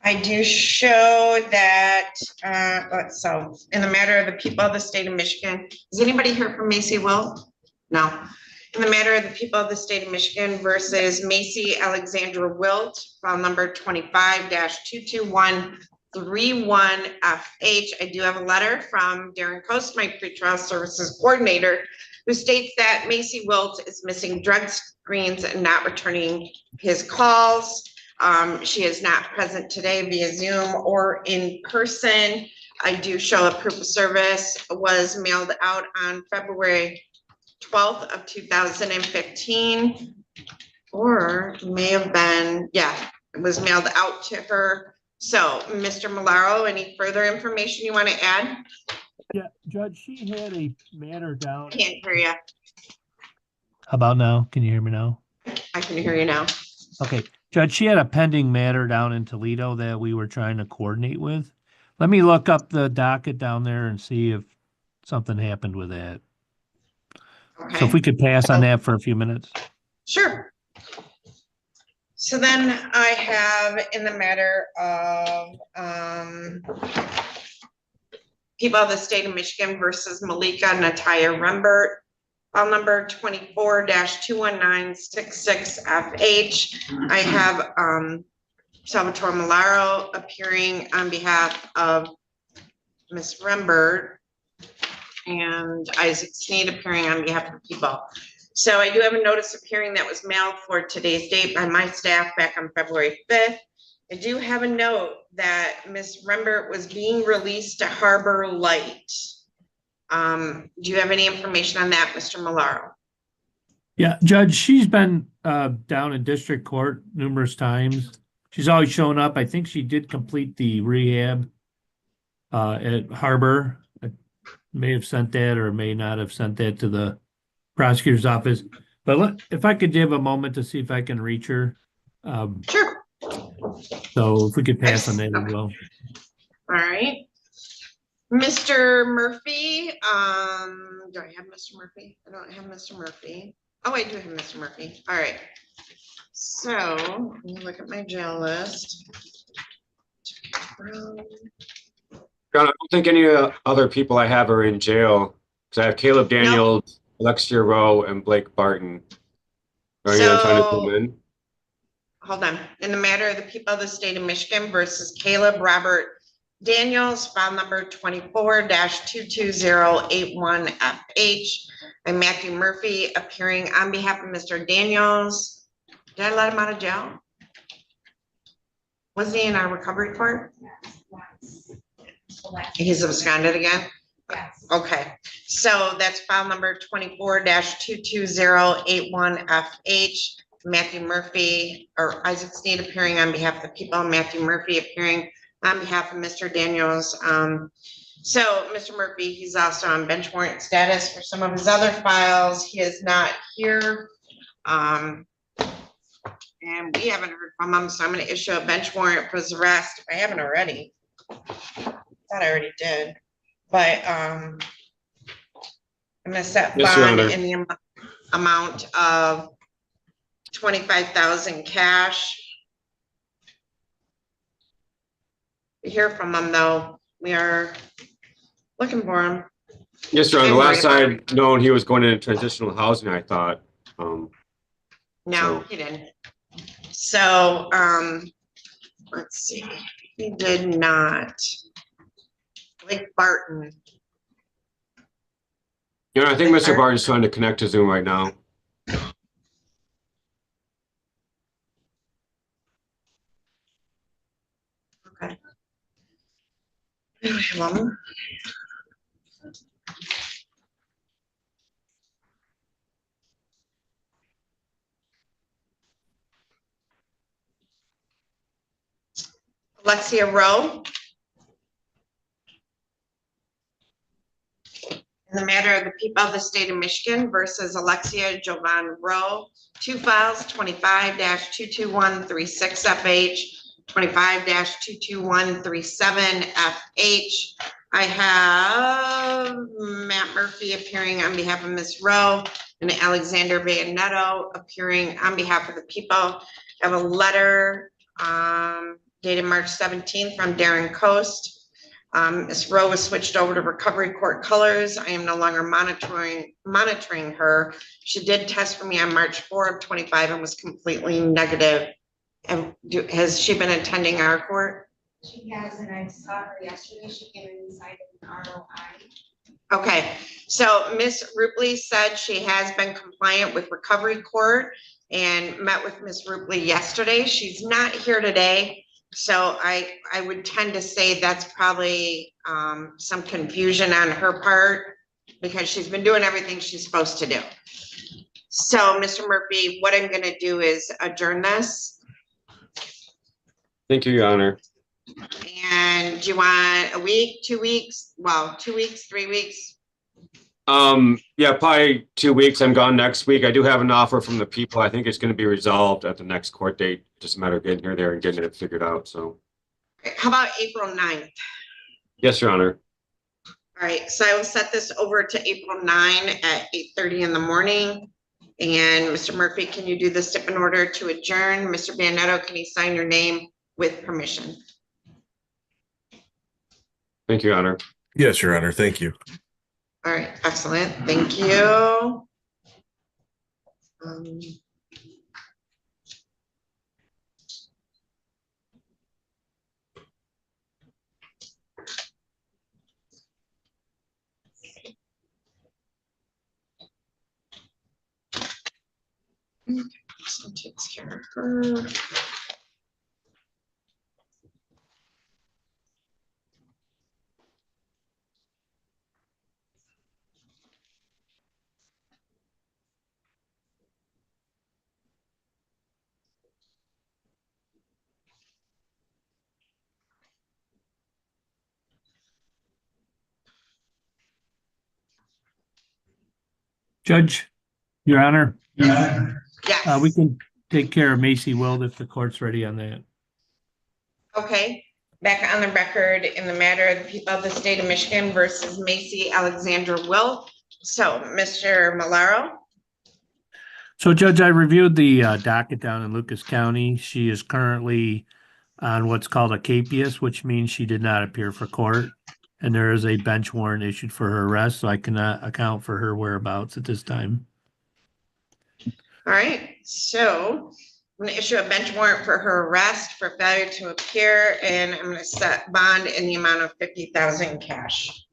I do show that, so in the matter of the people of the state of Michigan, is anybody here from Macy Wilt? No. In the matter of the people of the state of Michigan versus Macy Alexandra Wilt, file number 25-22131FH. I do have a letter from Darren Coast, my pretrial services coordinator, who states that Macy Wilt is missing drug screens and not returning his calls. She is not present today via Zoom or in person. I do show a proof of service was mailed out on February 12th of 2015, or may have been, yeah, it was mailed out to her. So, Mr. Malaro, any further information you want to add? Yeah, Judge, she had a matter down. Can't hear you. How about now? Can you hear me now? I can hear you now. Okay, Judge, she had a pending matter down in Toledo that we were trying to coordinate with. Let me look up the docket down there and see if something happened with that. Okay. So if we could pass on that for a few minutes. Sure. So then I have in the matter of people of the state of Michigan versus Malika Nataya Rembert, file number 24-21966FH. I have Salvatore Malaro appearing on behalf of Ms. Rembert and Isaac Sneed appearing on behalf of the people. So I do have a notice of hearing that was mailed for today's date by my staff back on February 5th. I do have a note that Ms. Rembert was being released to Harbor Light. Do you have any information on that, Mr. Malaro? Yeah, Judge, she's been down in district court numerous times. She's always shown up. I think she did complete the rehab at Harbor. I may have sent that or may not have sent that to the prosecutor's office. But if I could give a moment to see if I can reach her. Sure. So if we could pass on that as well. All right. Mr. Murphy, do I have Mr. Murphy? I don't have Mr. Murphy. Oh, I do have Mr. Murphy. All right. So let me look at my jail list. John, I don't think any other people I have are in jail because I have Caleb Daniels, Alexia Rowe, and Blake Barton. Are you trying to come in? Hold on. In the matter of the people of the state of Michigan versus Caleb Robert Daniels, file number 24-22081FH. And Matthew Murphy appearing on behalf of Mr. Daniels. Did I let him out of jail? Was he in our recovery court? He's absconded again? Yes. Okay, so that's file number 24-22081FH. Matthew Murphy or Isaac Sneed appearing on behalf of the people. Matthew Murphy appearing on behalf of Mr. Daniels. So Mr. Murphy, he's also on bench warrant status for some of his other files. He is not here. And we haven't heard from him, so I'm going to issue a bench warrant for his arrest if I haven't already. Thought I already did, but I'm going to set bond in the amount of $25,000 cash. We hear from him though. We are looking for him. Yes, sir. On the last I'd known, he was going into transitional housing, I thought. No, he didn't. So, let's see. He did not. Blake Barton. You know, I think Mr. Barton's trying to connect to Zoom right now. Okay. Alexia Rowe. In the matter of the people of the state of Michigan versus Alexia Jovan Rowe, two files, 25-22136FH, 25-22137FH. I have Matt Murphy appearing on behalf of Ms. Rowe and Alexander Bayonetto appearing on behalf of the people. I have a letter dated March 17th from Darren Coast. Ms. Rowe was switched over to recovery court colors. I am no longer monitoring her. She did test for me on March 4 of 25 and was completely negative. And has she been attending our court? She has, and I saw her yesterday. She came in and signed an ROI. Okay, so Ms. Rupley said she has been compliant with recovery court and met with Ms. Rupley yesterday. She's not here today. So I would tend to say that's probably some confusion on her part because she's been doing everything she's supposed to do. So Mr. Murphy, what I'm gonna do is adjourn this. Thank you, Your Honor. And do you want a week, 2 weeks? Well, 2 weeks, 3 weeks? Yeah, probably 2 weeks. I'm gone next week. I do have an offer from the people. I think it's going to be resolved at the next court date. Just a matter of getting her there and getting it figured out. So, How about April 9th? yes, Your Honor. All right, so I will set this over to April 9 at 8:30 in the morning. And Mr. Murphy, can you do the step in order to adjourn? Mr. Bandetto, can you sign your name with permission? Thank you, Your Honor. Yes, Your Honor. Thank you. All right, excellent. Thank you. So takes care of her. Judge, Your Honor, Yes. we can take care of Macy Wilt if the court's ready on that. Okay, back on the record in the matter of the people of the state of Michigan versus Macy Alexandra Wilt. So, Mr. Malaro. So, Judge, I reviewed the docket down in Lucas County. She is currently on what's called a capias, which means she did not appear for court. And there is a bench warrant issued for her arrest, so I cannot account for her whereabouts at this time. All right, so I'm gonna issue a bench warrant for her arrest for failure to appear, and I'm gonna set bond in the amount of 50,000 cash.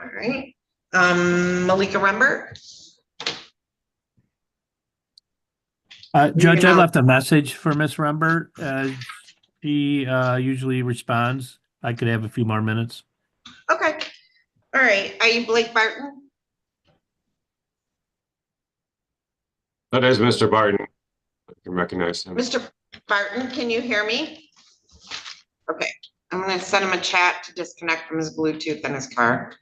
All right, Malika Rembert. Judge, I left a message for Miss Rembert. She usually responds. I could have a few more minutes. Okay, all right, are you Blake Barton? That is Mr. Barton. I can recognize him. Mr. Barton, can you hear me? Okay, I'm gonna send him a chat to disconnect from his Bluetooth in his car.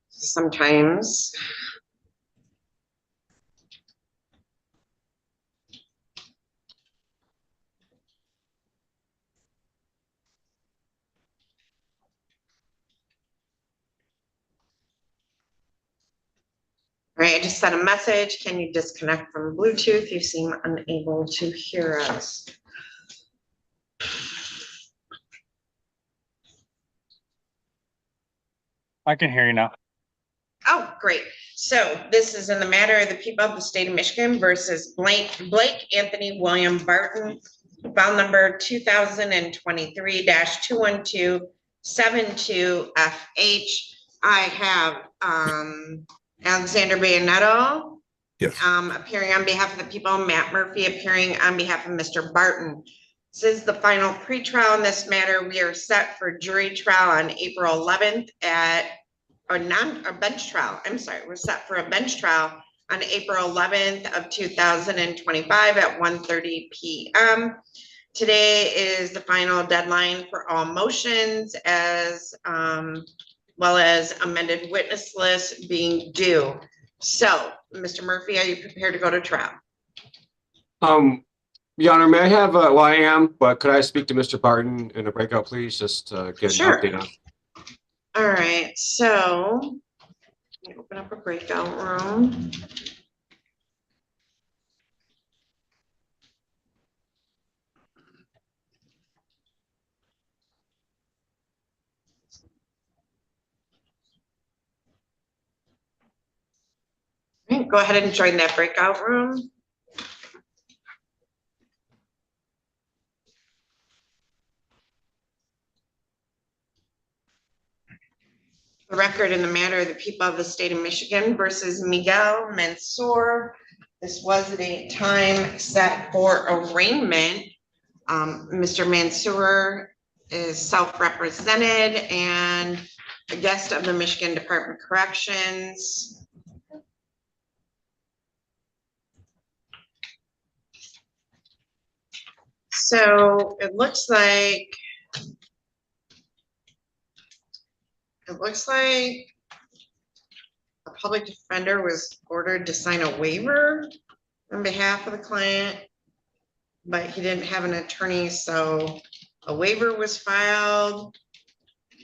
Sometimes. All right, I just sent a message. Can you disconnect from Bluetooth? You seem unable to hear us. I can hear you now. Oh, great. So this is in the matter of the people of the state of Michigan versus Blake Anthony William Barton, file number 2023-21272FH. I have Alexander Bayonetto. Yes. Appearing on behalf of the people, Matt Murphy appearing on behalf of Mr. Barton. This is the final pretrial in this matter. We are set for jury trial on April 11th at a bench trial. I'm sorry, we're set for a bench trial on April 11th of 2025 at 1:30 p.m. Today is the final deadline for all motions as well as amended witness list being due. So, Mr. Murphy, are you prepared to go to trial? Your Honor, may I have, well, I am, but could I speak to Mr. Barton in a breakout, please? Just get an update on. All right, so let me open up a breakout room. go ahead and join that breakout room. The record in the matter of the people of the state of Michigan versus Miguel Mensour. This was a time set for arraignment. Mr. Mensour is self-represented and a guest of the Michigan Department of Corrections. So it looks like a public defender was ordered to sign a waiver on behalf of the client, but he didn't have an attorney, so a waiver was filed,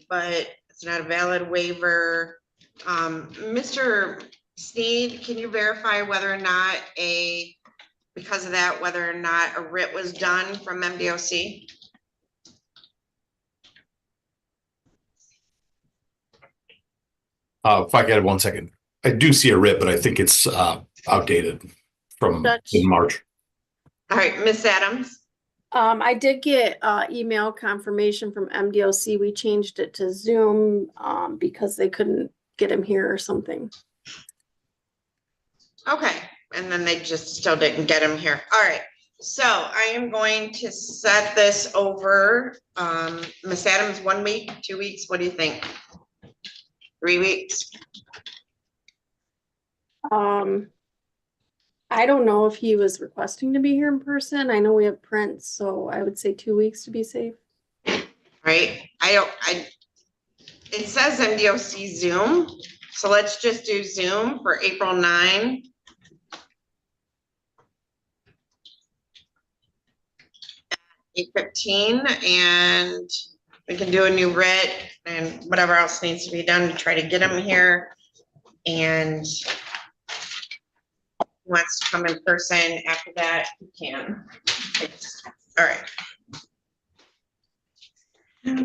but it's not a valid waiver. Mr. Sneed, can you verify whether or not because of that, whether or not a writ was done from MDOC? If I get 1 second, I do see a writ, but I think it's outdated from in March. All right, Miss Adams. I did get email confirmation from MDOC. We changed it to Zoom because they couldn't get him here or something. Okay, and then they just still didn't get him here. All right, so I am going to set this over. Miss Adams, 1 week, 2 weeks, what do you think? 3 weeks? I don't know if he was requesting to be here in person. I know we have prints, so I would say 2 weeks to be safe. Right, it says MDOC Zoom, so let's just do Zoom for April 9. At 8:15, and we can do a new writ and whatever else needs to be done to try to get him here. And wants to come in person after that, he can. All right. All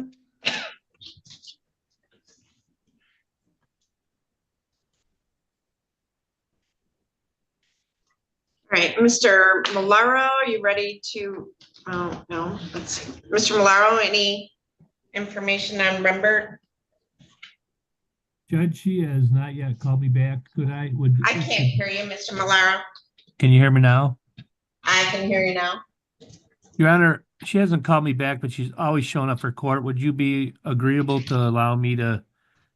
right, Mr. Malaro, are you ready to, oh, no, let's see. Mr. Malaro, any information on Rembert? Judge, she has not yet called me back. I can't hear you, Mr. Malaro. Can you hear me now? I can hear you now. Your Honor, she hasn't called me back, but she's always showing up for court. Would you be agreeable to allow me to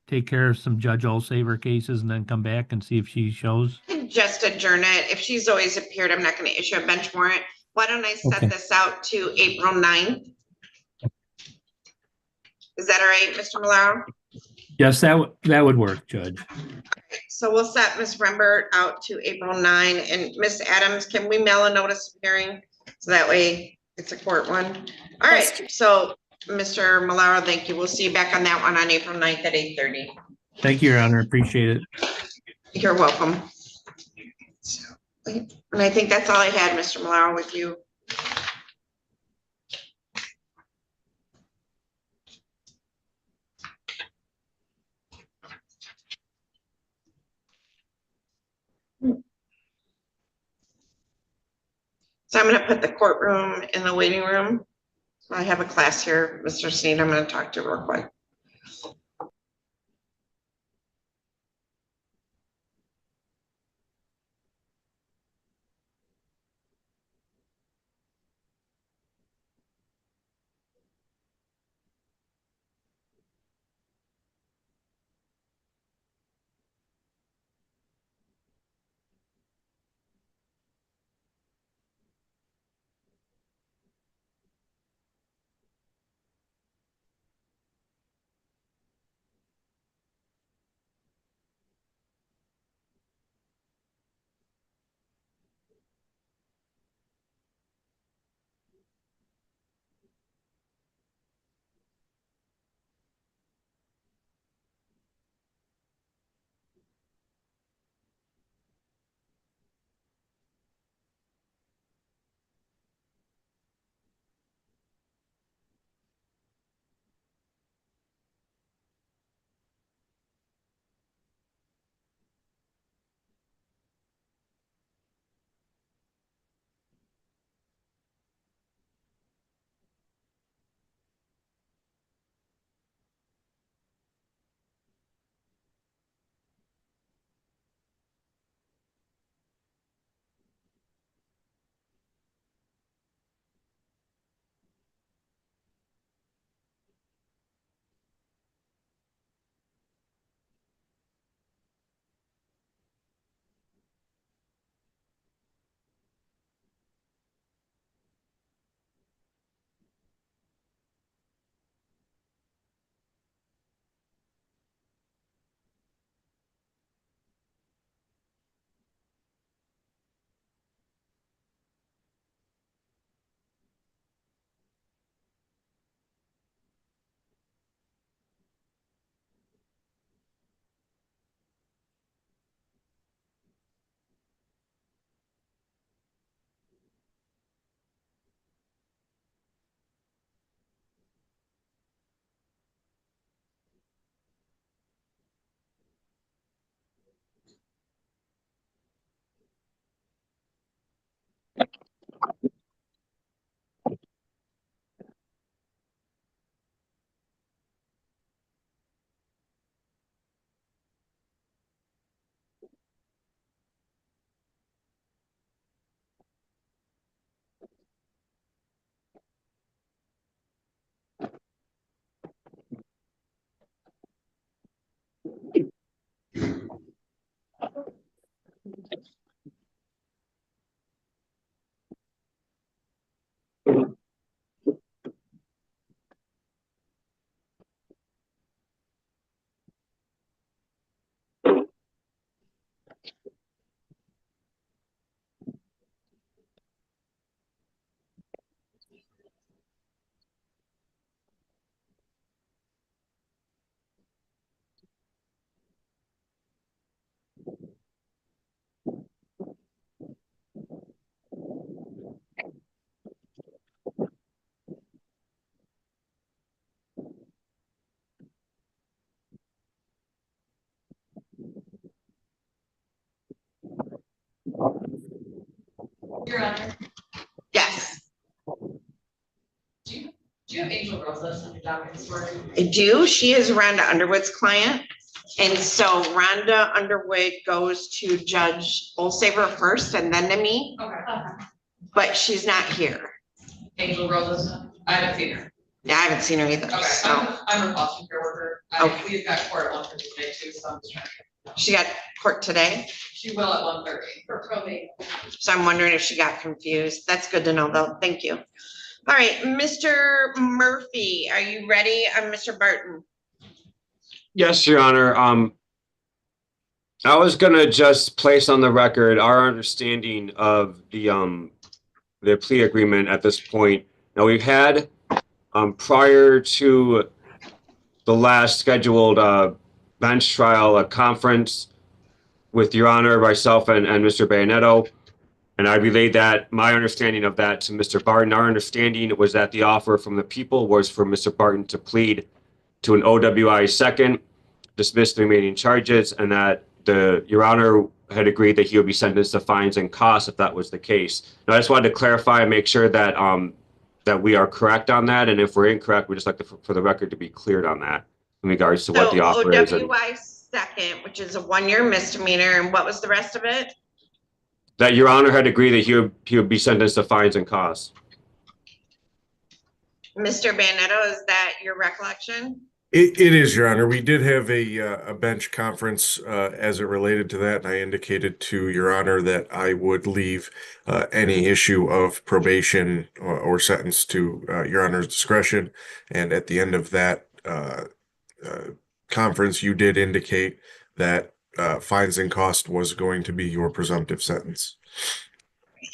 take care of some Judge Olsaver cases and then come back and see if she shows? Just adjourn it. If she's always appeared, I'm not going to issue a bench warrant. Why don't I set this out to April 9th? Is that all right, Mr. Malaro? Yes, that would work, Judge. So we'll set Ms. Rembert out to April 9, and Ms. Adams, can we mail a notice of hearing? So that way it's a court one. All right, so Mr. Malaro, thank you. We'll see you back on that one on April 9th at 8:30. Thank you, Your Honor. Appreciate it. You're welcome. And I think that's all I had, Mr. Malaro, with you. So I'm going to put the courtroom in the waiting room. I have a class here, Mr. Sneed, I'm going to talk to real quick. have Angel Rosas on your docket story? I do. She is Rhonda Underwood's client. And so Rhonda Underwood goes to Judge Olsaver first and then to me, Okay. but she's not here. Angel Rosas, I haven't seen her. Yeah, I haven't seen her either. Okay, So I'm her foster care worker. Okay. We've got court at 1:30 today too, so I'm just trying to. she got court today. She will at 1:30 for probate. So I'm wondering if she got confused. That's good to know though. Thank you. All right, Mr. Murphy, are you ready? I'm Mr. Barton. Yes, Your Honor. I was gonna just place on the record our understanding of the plea agreement at this point. Now, we've had prior to the last scheduled bench trial, a conference with Your Honor, myself, and Mr. Bayonetto. And I relayed that, my understanding of that, to Mr. Barton. Our understanding was that the offer from the people was for Mr. Barton to plead to an OWI second, dismiss the remaining charges, and that Your Honor had agreed that he would be sentenced to fines and costs if that was the case. Now, I just wanted to clarify and make sure that that we are correct on that, and if we're incorrect, we just like for the record to be cleared on that in regards to what the offer is. OWI second, which is a 1-year misdemeanor, and what was the rest of it? That Your Honor had agreed that he would be sentenced to fines and costs. Mr. Bayonetto, is that your recollection? It is, Your Honor. We did have a bench conference as it related to that, and I indicated to Your Honor that I would leave any issue of probation or sentence to Your Honor's discretion. And at the end of that conference, you did indicate that fines and cost was going to be your presumptive sentence.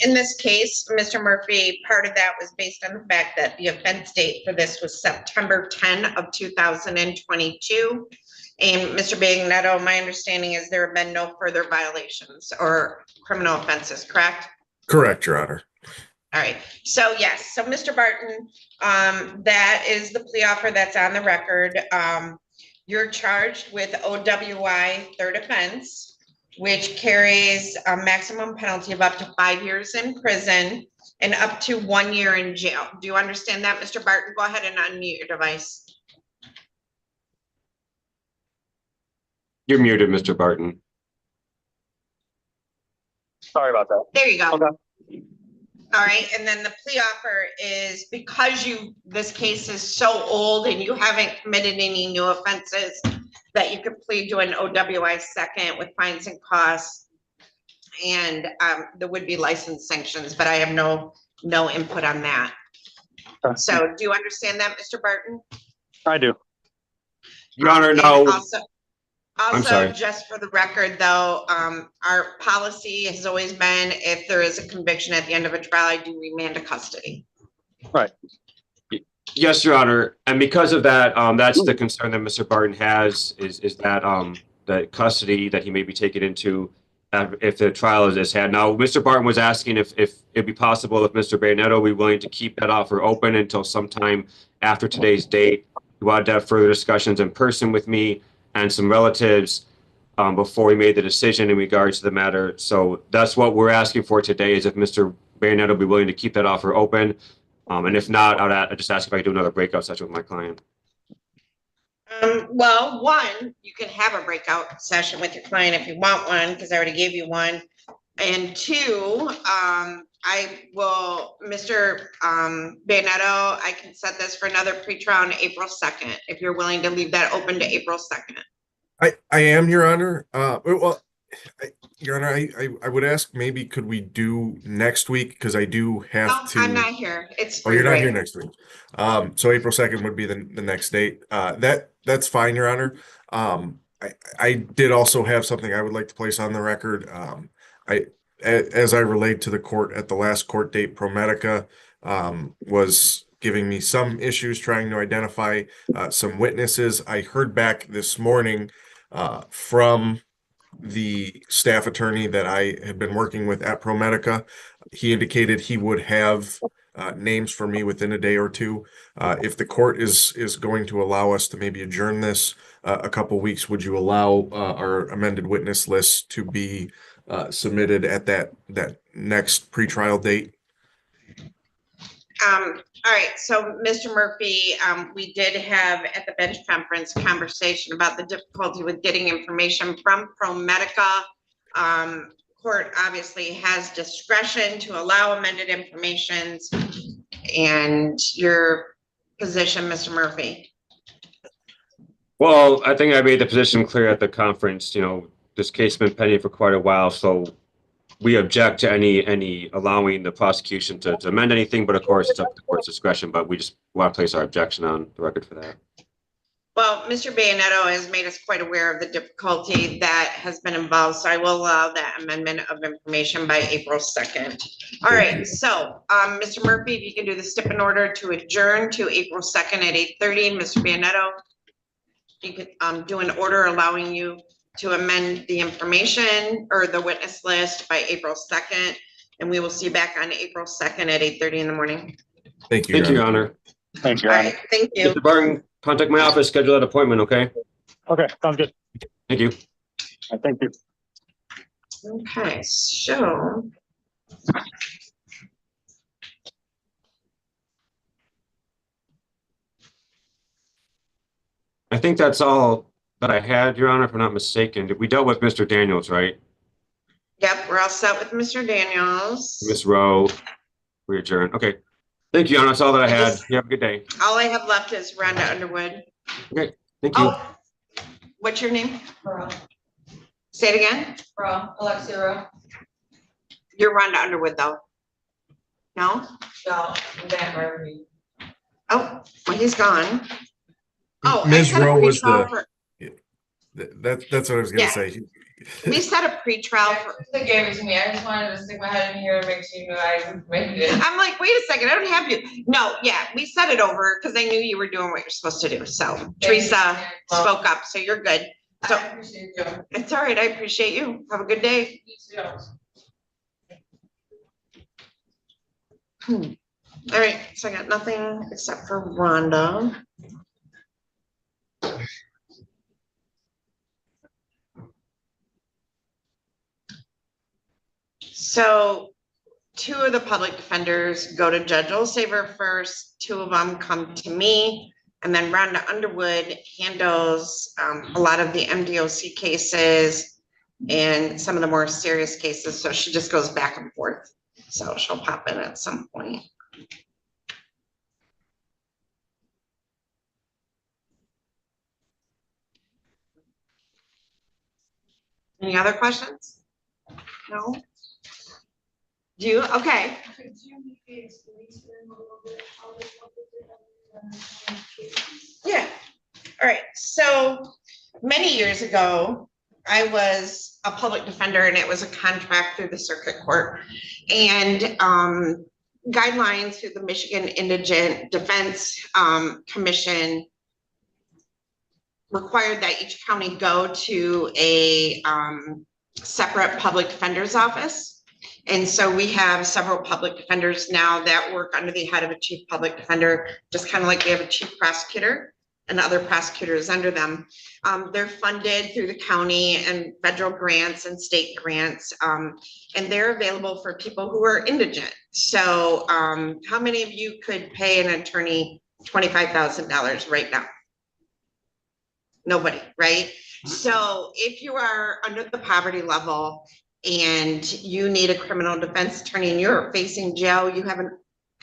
In this case, Mr. Murphy, part of that was based on the fact that the offense date for this was September 10 of 2022. And Mr. Bayonetto, my understanding is there have been no further violations or criminal offenses, correct? Correct, Your Honor. All right. So yes, so Mr. Barton, that is the plea offer that's on the record. You're charged with OWI third offense, which carries a maximum penalty of up to 5 years in prison and up to 1 year in jail. Do you understand that, Mr. Barton? Go ahead and unmute your device. You're muted, Mr. Barton. Sorry about that. There you go. Okay. All right, and then the plea offer is because this case is so old and you haven't committed any new offenses, that you could plead to an OWI second with fines and costs. And there would be license sanctions, but I have no input on that. So do you understand that, Mr. Barton? I do. Your Honor, no. Also, just for the record, though, our policy has always been if there is a conviction at the end of a trial, I do remand to custody. Right. Yes, Your Honor. And because of that, that's the concern that Mr. Barton has is that that custody that he may be taken into if the trial is had. Now, Mr. Barton was asking if it'd be possible if Mr. Bayonetto would be willing to keep that offer open until sometime after today's date. He wanted to have further discussions in person with me and some relatives before we made the decision in regards to the matter. So that's what we're asking for today is if Mr. Bayonetto will be willing to keep that offer open. And if not, I'd just ask if I could do another breakout session with my client. Well, one, you can have a breakout session with your client if you want one, because I already gave you one. And two, I will, Mr. Bayonetto, I can set this for another pretrial on April 2nd, if you're willing to leave that open to April 2nd. I am, Your Honor. Your Honor, I would ask maybe could we do next week because I do have to. I'm not here. It's you're not here next week. So April 2nd would be the next date. That's fine, Your Honor. I did also have something I would like to place on the record. As I relate to the court at the last court date, ProMedica was giving me some issues trying to identify some witnesses. I heard back this morning from the staff attorney that I had been working with at ProMedica. He indicated he would have names for me within a day or two. If the court is going to allow us to maybe adjourn this a couple weeks, would you allow our amended witness list to be submitted at that next pretrial date? All right, so Mr. Murphy, we did have at the bench conference conversation about the difficulty with getting information from ProMedica. Court obviously has discretion to allow amended informations, and your position, Mr. Murphy. Well, I think I made the position clear at the conference. You know, this case has been pending for quite a while, so we object to any allowing the prosecution to amend anything, but of course it's up to the court's discretion, but we just want to place our objection on the record for that. Well, Mr. Bayonetto has made us quite aware of the difficulty that has been involved, so I will allow that amendment of information by April 2nd. All right, so Mr. Murphy, if you can do the step in order to adjourn to April 2nd at 8:30. Mr. Bayonetto, you could do an order allowing you to amend the information or the witness list by April 2nd, and we will see you back on April 2nd at 8:30 in the morning. Thank you. Thank you, Your Honor. Thank you. All right, thank you. Mr. Barton, contact my office, schedule that appointment, okay? Okay, sounds good. Thank you. Thank you. Okay, so. I think that's all that I had, Your Honor, if I'm not mistaken. We dealt with Mr. Daniels, right? Yep, we're all set with Mr. Daniels. Ms. Rowe, we adjourn. Okay. Thank you, Your Honor. That's all that I had. You have a good day. All I have left is Rhonda Underwood. Okay, thank you. Oh, what's your name? Say it again. Alexia Rowe. You're Rhonda Underwood, though. No? No, Dan Murphy. Oh, well, he's gone. Oh, I Ms. set a Rowe was pretrial the, for- that's what I was gonna Yeah. say. We set a pretrial for. They gave it to me. I just wanted to stick my head in here and make sure you knew I made it. I'm like, wait a second, I don't have you. No, yeah, we set it over because I knew you were doing what you're supposed to do. So Teresa spoke up, so you're good. So I appreciate you. it's all right. I appreciate you. Have a good day. You too. All right, so I got nothing except for Rhonda. So 2 of the public defenders go to Judge Olsaver first, 2 of them come to me, and then Rhonda Underwood handles a lot of the MDOC cases and some of the more serious cases. So she just goes back and forth. So she'll pop in at some point. Any other questions? No? Do you? Okay. Yeah. All right. So many years ago, I was a public defender and it was a contract through the circuit court. And guidelines through the Michigan Indigent Defense Commission required that each county go to a separate public defender's office. And so we have several public defenders now that work under the head of a chief public defender, just kind of like we have a chief prosecutor and other prosecutors under them. They're funded through the county and federal grants and state grants, and they're available for people who are indigent. So how many of you could pay an attorney $25,000 right now? Nobody, right? So if you are under the poverty level and you need a criminal defense attorney and you're facing jail, you have an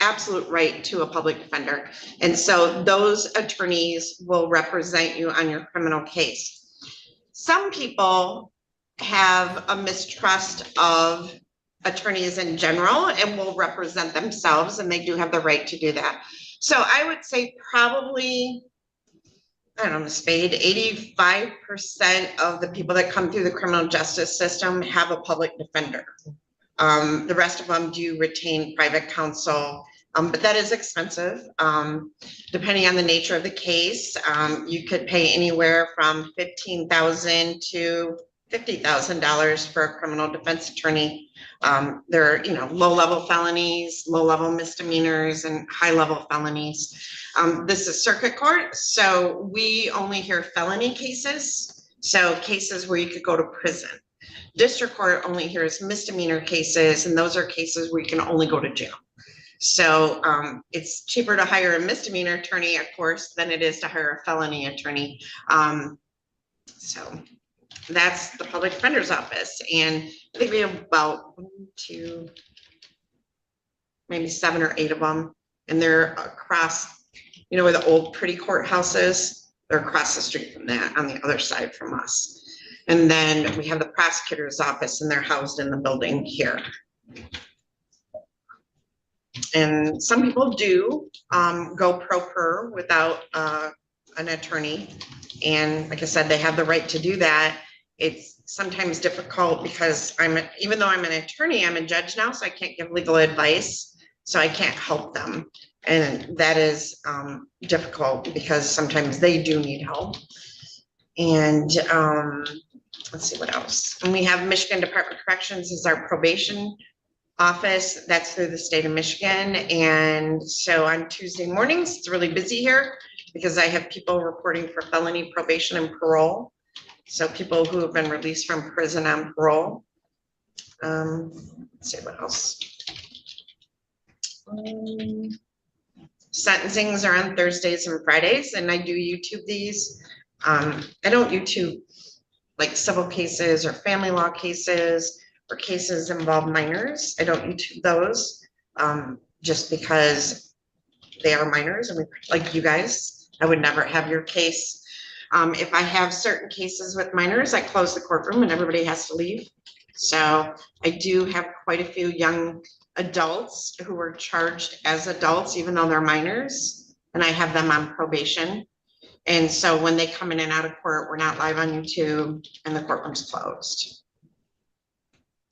absolute right to a public defender. And so those attorneys will represent you on your criminal case. Some people have a mistrust of attorneys in general and will represent themselves, and they do have the right to do that. So I would say probably, I don't know, Spade, 85% of the people that come through the criminal justice system have a public defender. The rest of them do retain private counsel, but that is expensive. Depending on the nature of the case, you could pay anywhere from $15,000 to $50,000 for a criminal defense attorney. There are, low-level felonies, low-level misdemeanors, and high-level felonies. This is circuit court, so we only hear felony cases, so cases where you could go to prison. District court only hears misdemeanor cases, and those are cases where you can only go to jail. So it's cheaper to hire a misdemeanor attorney, of course, than it is to hire a felony attorney. So that's the public defender's office. And I think we have about 1, 2, maybe 7 or 8 of them. And they're across, you know, where the old pretty courthouse is, they're across the street from that on the other side from us. And then we have the prosecutor's office and they're housed in the building here. And some people do go pro per without an attorney. And like I said, they have the right to do that. It's sometimes difficult because even though I'm an attorney, I'm a judge now, so I can't give legal advice. So I can't help them. And that is difficult because sometimes they do need help. And let's see what else. And we have Michigan Department of Corrections as our probation office. That's through the state of Michigan. And so on Tuesday mornings, it's really busy here because I have people reporting for felony probation and parole. So people who have been released from prison on parole. Let's see what else. Sentencings are on Thursdays and Fridays, and I do YouTube these. I don't YouTube like civil cases or family law cases or cases involve minors. I don't YouTube those just because they are minors, and like you guys, I would never have your case. If I have certain cases with minors, I close the courtroom and everybody has to leave. So I do have quite a few young adults who are charged as adults, even though they're minors, and I have them on probation. And so when they come in and out of court, we're not live on YouTube and the courtroom's closed.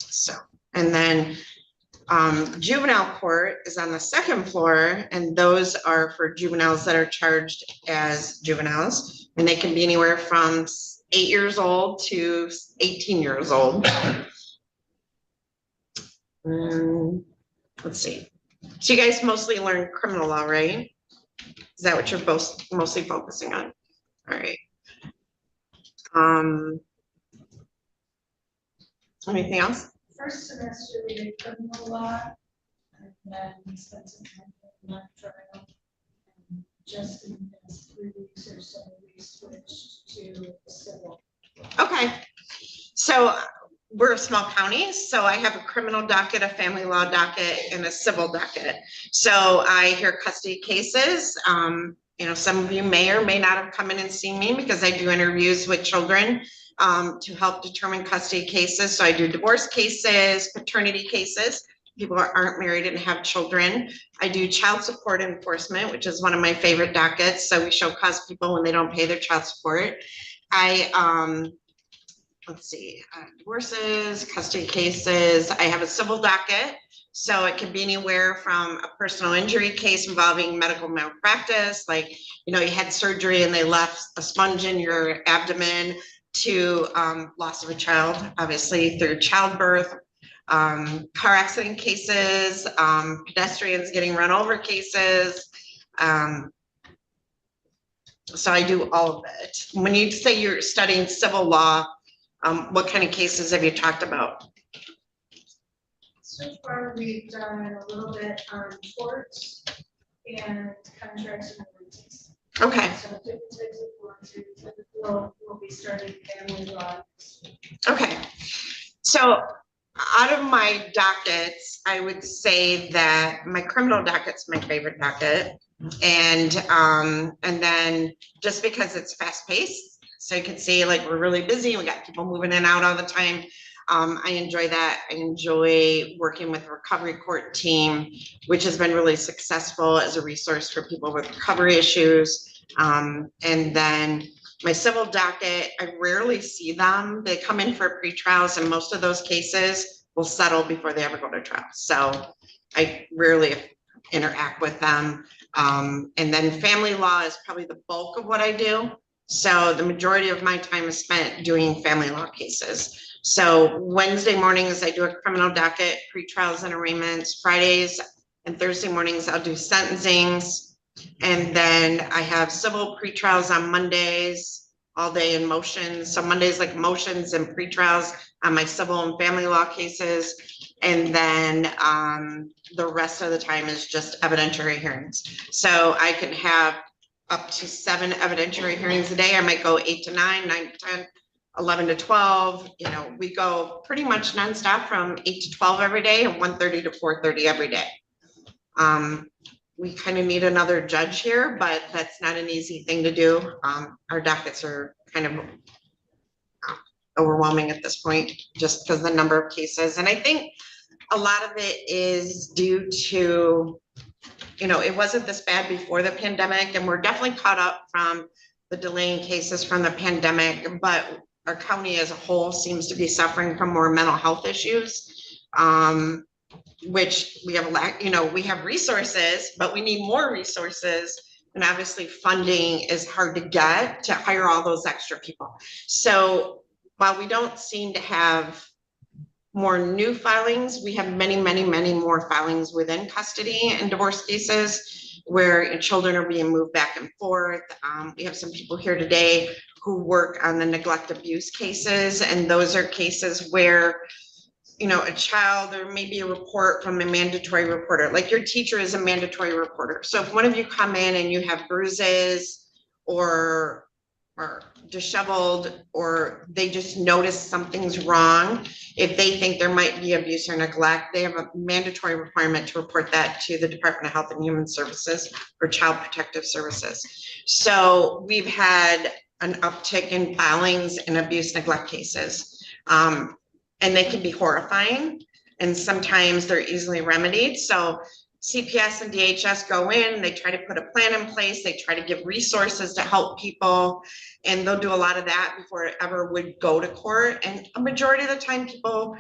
So, and then juvenile court is on the 2nd floor, and those are for juveniles that are charged as juveniles, and they can be anywhere from 8 years old to 18 years old. Let's see. So you guys mostly learn criminal law, right? Is that what you're both mostly focusing on? All right. Anything else? First semester we did criminal law, and then we spent some time in mock trial. And just in the past 3 weeks or so, we switched to civil. Okay. So we're a small county, so I have a criminal docket, a family law docket, and a civil docket. So I hear custody cases. You know, some of you may or may not have come in and seen me because I do interviews with children to help determine custody cases. So I do divorce cases, paternity cases, people who aren't married and have children. I do child support enforcement, which is one of my favorite dockets. So we show cause people when they don't pay their child support. Let's see, divorces, custody cases. I have a civil docket. So it can be anywhere from a personal injury case involving medical malpractice, like, you know, you had surgery and they left a sponge in your abdomen, to loss of a child, obviously through childbirth, car accident cases, pedestrians getting run over cases. So I do all of it. When you say you're studying civil law, what kind of cases have you talked about? So far, we've done a little bit on torts and contracts and warranties. Okay. So different types of warranties, we'll be starting family law. Okay. So out of my dockets, I would say that my criminal docket's my favorite docket. And then just because it's fast paced, so you can see like we're really busy, we got people moving in and out all the time. I enjoy that. I enjoy working with the recovery court team, which has been really successful as a resource for people with recovery issues. And then my civil docket, I rarely see them. They come in for pre-trials, and most of those cases will settle before they ever go to trial. So I rarely interact with them. And then family law is probably the bulk of what I do. So the majority of my time is spent doing family law cases. So Wednesday mornings, I do a criminal docket, pre-trials and arraignments. Fridays and Thursday mornings, I'll do sentencings. And then I have civil pre-trials on Mondays, all day in motions. So Monday's like motions and pre-trials on my civil and family law cases. And then the rest of the time is just evidentiary hearings. So I can have up to 7 evidentiary hearings a day. I might go 8 to 9, 9 to 10, 11 to 12. You know, we go pretty much nonstop from 8 to 12 every day and 1:30 to 4:30 every day. We kind of need another judge here, but that's not an easy thing to do. Our dockets are kind of overwhelming at this point, just because the number of cases. And I think a lot of it is due to, you know, it wasn't this bad before the pandemic, and we're definitely caught up from the delaying cases from the pandemic, but our county as a whole seems to be suffering from more mental health issues. Which we have a lack, you know, we have resources, but we need more resources. And obviously funding is hard to get to hire all those extra people. So while we don't seem to have more new filings, we have many, many, many more filings within custody and divorce cases where children are being moved back and forth. We have some people here today who work on the neglect abuse cases, and those are cases where, you know, a child, there may be a report from a mandatory reporter, like your teacher is a mandatory reporter. So if one of you come in and you have bruises or disheveled, or they just notice something's wrong, if they think there might be abuse or neglect, they have a mandatory requirement to report that to the Department of Health and Human Services or Child Protective Services. So we've had an uptick in filings in abuse neglect cases. And they can be horrifying, and sometimes they're easily remedied. So CPS and DHS go in, they try to put a plan in place, they try to give resources to help people, and they'll do a lot of that before it ever would go to court. And a majority of the time people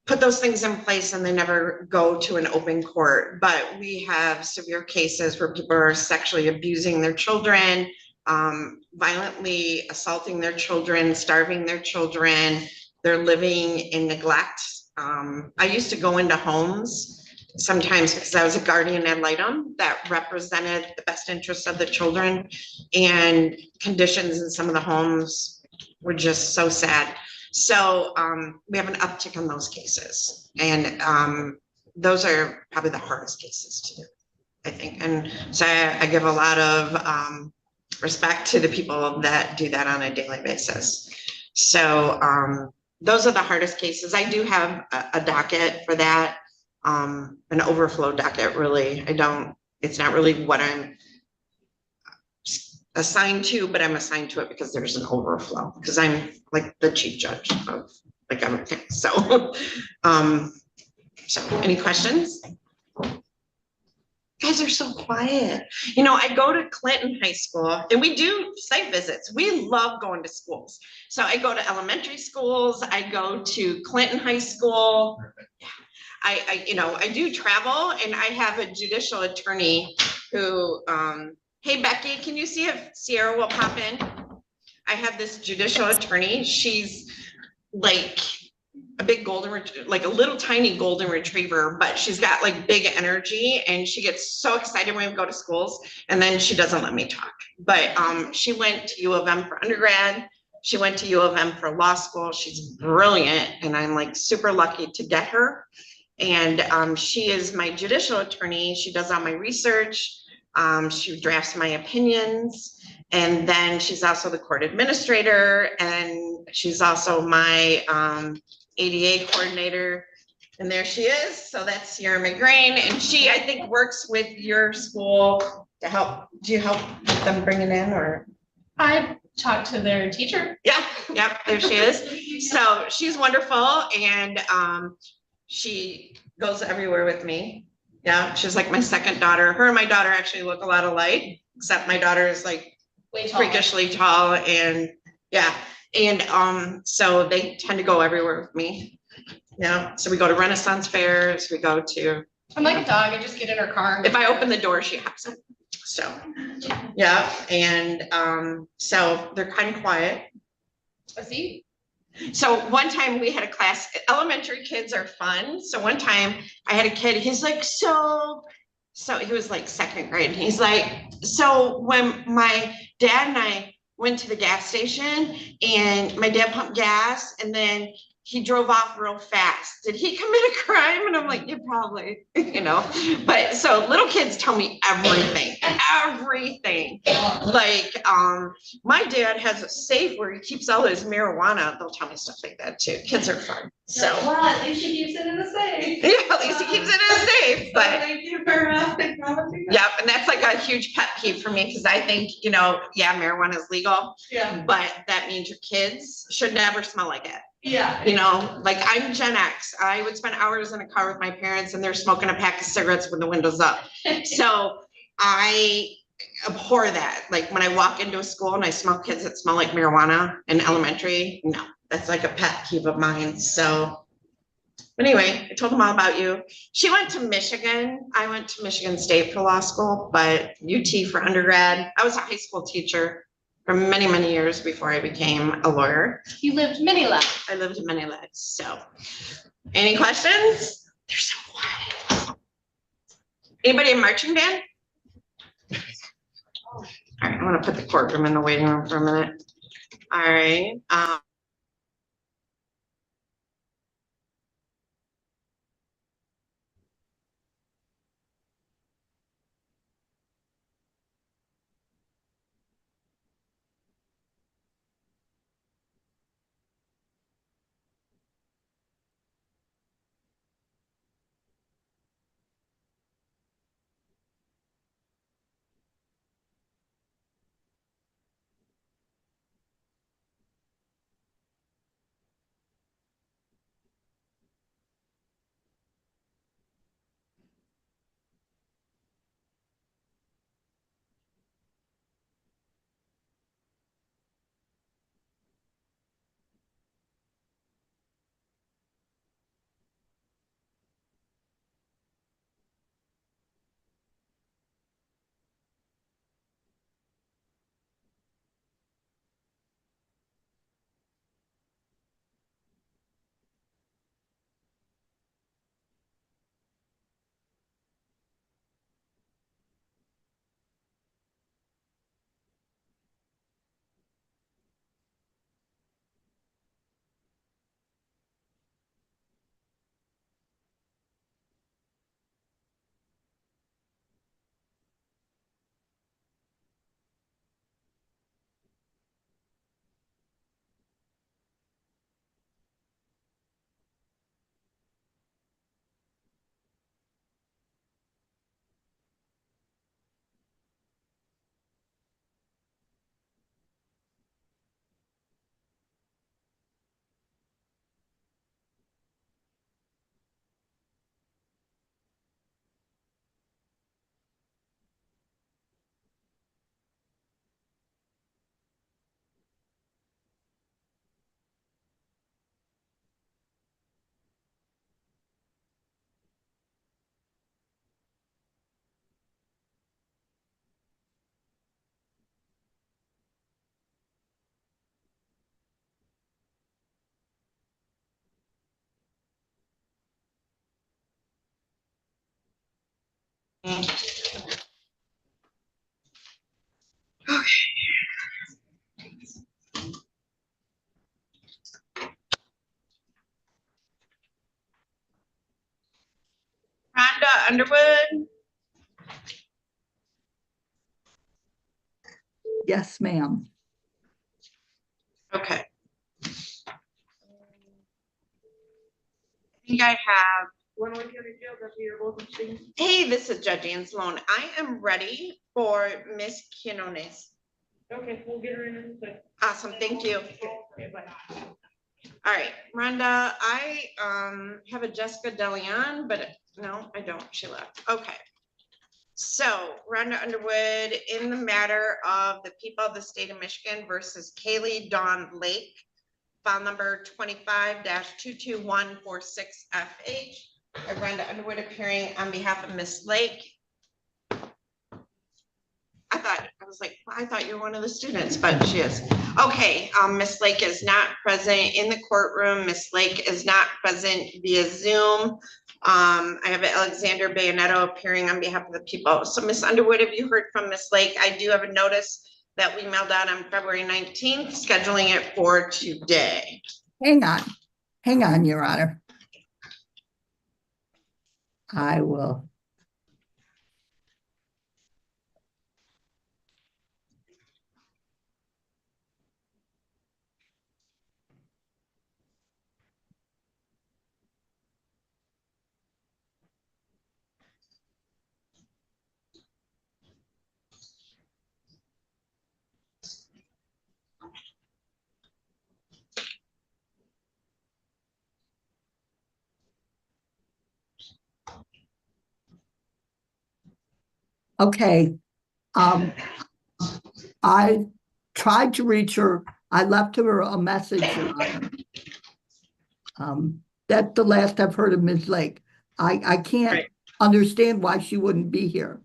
put those things in place and they never go to an open court. But we have severe cases where people are sexually abusing their children, violently assaulting their children, starving their children. They're living in neglect. I used to go into homes sometimes because I was a guardian ad litem that represented the best interests of the children, and conditions in some of the homes were just so sad. So we have an uptick in those cases, and those are probably the hardest cases to do, I think. And so I give a lot of respect to the people that do that on a daily basis. So those are the hardest cases. I do have a docket for that, an overflow docket, really. It's not really what I'm assigned to, but I'm assigned to it because there's an overflow, because I'm like the chief judge of like everything. So, so any questions? You guys are so quiet. You know, I go to Clinton High School and we do site visits. We love going to schools. So I go to elementary schools. I go to Clinton High School. I do travel, and I have a judicial attorney who, hey, Becky, can you see if Sierra will pop in? I have this judicial attorney. She's like a big like a little tiny golden retriever, but she's got like big energy, and she gets so excited when we go to schools, and then she doesn't let me talk. But she went to U of M for undergrad. She went to U of M for law school. She's brilliant, and I'm like super lucky to get her. And she is my judicial attorney. She does all my research. She drafts my opinions. And then she's also the court administrator, and she's also my ADA coordinator. And there she is. So that's Sierra McGrain. And she, I think, works with your school to help. Do you help them bring it in, or? I talked to their teacher. Yeah, there she is. So she's wonderful, and she goes everywhere with me. Yeah, she's like my second daughter. Her and my daughter actually look a lot alike, except my daughter is like freakishly tall, and yeah. And so they tend to go everywhere with me. Yeah, so we go to Renaissance fairs, we go to. I'm like a dog, I just get in her car. If I open the door, she hops in. So, yeah, and so they're kind of quiet. I see. So one time we had a class, elementary kids are fun. So one time I had a kid, he's like, so he was like second grade. He's like, so when my dad and I went to the gas station and my dad pumped gas and then he drove off real fast. Did he commit a crime? And I'm like, yeah, probably, you know, but so little kids tell me everything. Like, my dad has a safe where he keeps all his marijuana. They'll tell me stuff like that too. Kids are fun. So, well, at least she keeps it in the safe. yeah, at least he keeps it in a safe, but. Thank you for acknowledging that. Yep, and that's like a huge pet peeve for me, because I think, you know, yeah, marijuana is legal, Yeah, but that means your kids should never smell like it. yeah. You know, like I'm Gen X, I would spend hours in a car with my parents and they're smoking a pack of cigarettes with the windows up. So I abhor that. Like when I walk into a school and I smell kids that smell like marijuana in elementary, no, that's like a pet peeve of mine. So anyway, I told them all about you. She went to Michigan. I went to Michigan State for law school, but UT for undergrad. I was a high school teacher for many, many years before I became a lawyer. You lived many lives. I lived many lives. So any questions? They're so quiet. Anybody in marching band? All right, I'm gonna put the courtroom in the waiting room for a minute. All right. Rhonda Underwood. Yes, ma'am. Okay. I think I have. Hey, this is Judge Ann Sloan. I am ready for Miss Quinones. Okay, we'll get her in a second. Awesome, thank you. All right, Rhonda, I have a Jessica DeLeon, but no, I don't. She left. Okay. So Rhonda Underwood, in the matter of the people of the state of Michigan versus Kaylee Dawn Lake, file number 25-22146FH. Rhonda Underwood appearing on behalf of Miss Lake. I thought you were one of the students, but she is. Okay, Miss Lake is not present in the courtroom. Miss Lake is not present via Zoom. I have Alexander Bayonetto appearing on behalf of the people. So Miss Underwood, have you heard from Miss Lake? I do have a notice that we mailed out on February 19th, scheduling it for today. Hang on, Your Honor. I will. Okay. I tried to reach her. I left her a message, Your Honor. That's the last I've heard of Ms. Lake. I can't understand why she wouldn't be here.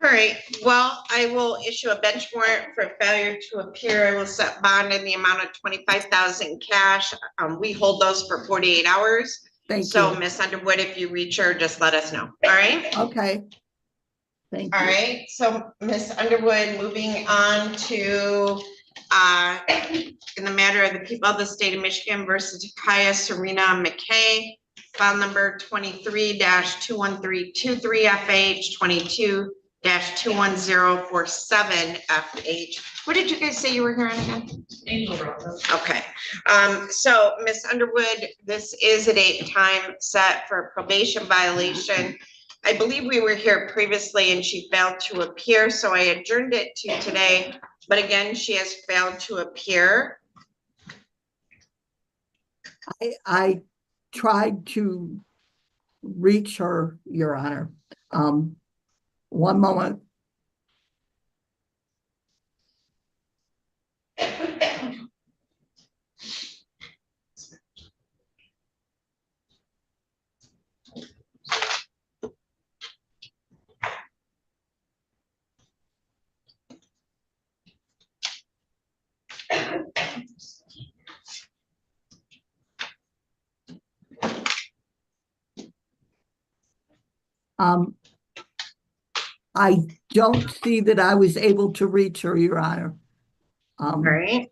All right, well, I will issue a bench warrant for failure to appear. I will set bond in the amount of 25,000 cash. We hold those for 48 hours. Thank So you. Miss Underwood, if you reach her, just let us know. All right? Okay. Thank you. All right, so Miss Underwood, moving on to in the matter of the people of the state of Michigan versus Takaya Serena McKay, file number 23-21323 FH 22-21047 FH. What did you guys say you were hearing again? Angel Roses. Okay, so Miss Underwood, this is a date and time set for a probation violation. I believe we were here previously and she failed to appear, so I adjourned it to today. But again, she has failed to appear. I tried to reach her, Your Honor. One moment. I don't see that I was able to reach her, Your Honor. All right.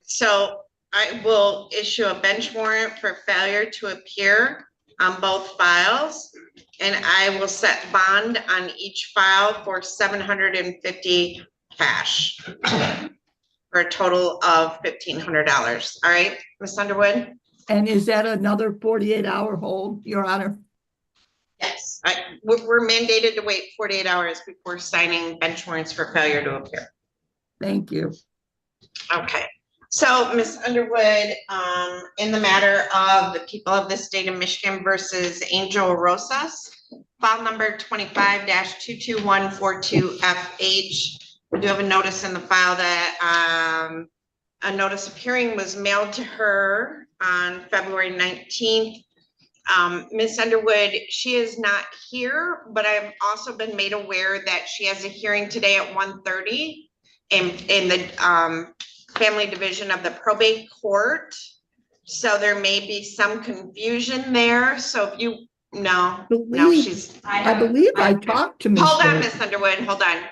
So I will issue a bench warrant for failure to appear on both files. And I will set bond on each file for $750 cash for a total of $1,500. All right, Ms. Underwood? And is that another 48-hour hold, Your Honor? Yes, we're mandated to wait 48 hours before signing bench warrants for failure to appear. Thank you. Okay, so Ms. Underwood, in the matter of the people of the state of Michigan versus Angel Rosas, file number 25-22142 FH. We do have a notice in the file that a notice of hearing was mailed to her on February 19th. Ms. Underwood, she is not here, but I've also been made aware that she has a hearing today at 1:30 in the family division of the probate court. So there may be some confusion there. So if you, no, she's. I believe I talked to Ms. Hold on, Wilt. Ms. Underwood, hold on.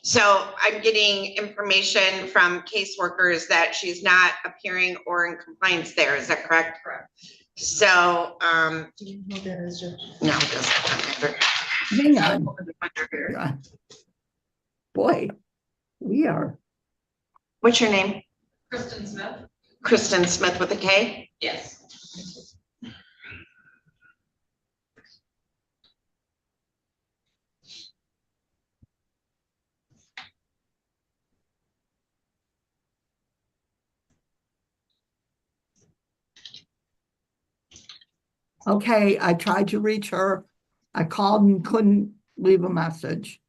So I'm getting information from caseworkers that she's not appearing or in compliance there. Is that correct? Correct. So, no, it doesn't matter. Hang on. Boy, we are. What's your name? Kristen Smith. Kristen Smith with a K? Yes. Okay, I tried to reach her. I called and couldn't leave a message.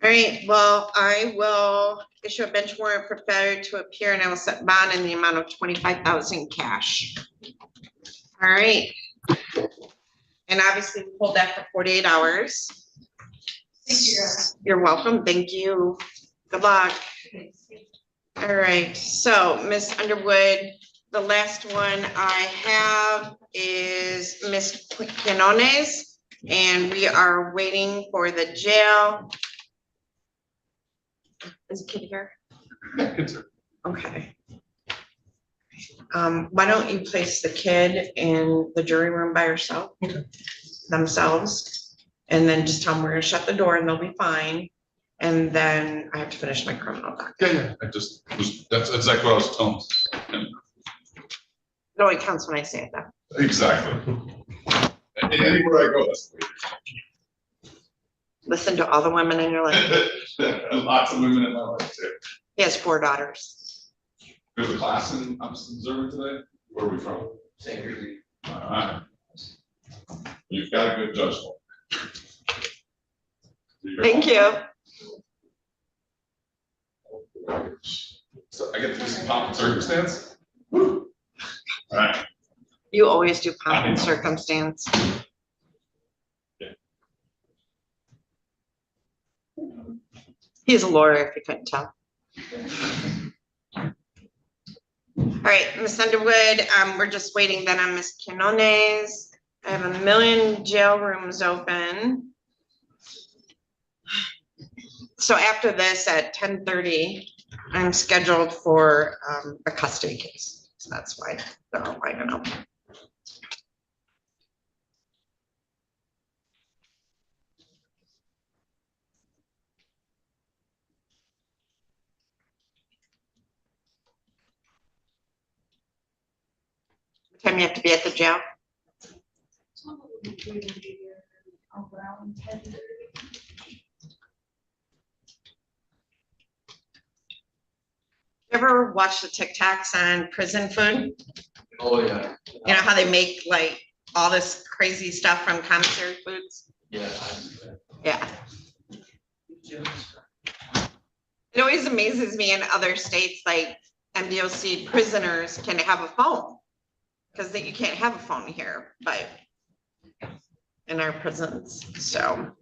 All right, well, I will issue a bench warrant for failure to appear and I will set bond in the amount of 25,000 cash. All right. And obviously we hold that for 48 hours. Thank you. You're welcome. Thank you. Good luck. All right, so Ms. Underwood, the last one I have is Ms. Quinones And we are waiting for the jail. Is the kid here? Okay. Why don't you place the kid in the jury room by herself, themselves, and then just tell them we're gonna shut the door and they'll be fine. And then I have to finish my criminal doc. Yeah, that's exactly what I was telling them. It only counts when I say it though. Exactly. Anywhere I go, that's the way. Listen to all the women in your life. Lots of women in my life too. He has 4 daughters. There's a class in observing today. Where are we from? St. Gregory. All right. You've got a good judgment. Thank you. So I get to do some pomp and circumstance. Woo. All right. You always do pomp and circumstance. He's a lawyer, if you couldn't tell. All right, Miss Underwood, we're just waiting then on Miss Quinones. I have 1 million jail rooms open. So after this at 10:30, I'm scheduled for a custody case. So that's why they're all wide open. What time you have to be at the jail? Around 10:30. Ever watch the TikToks on prison food? Oh, yeah. You know how they make like all this crazy stuff from commissary foods? Yeah. Yeah. It always amazes me in other states, like MDOC prisoners can have a phone. Because you can't have a phone here, but in our prisons, so.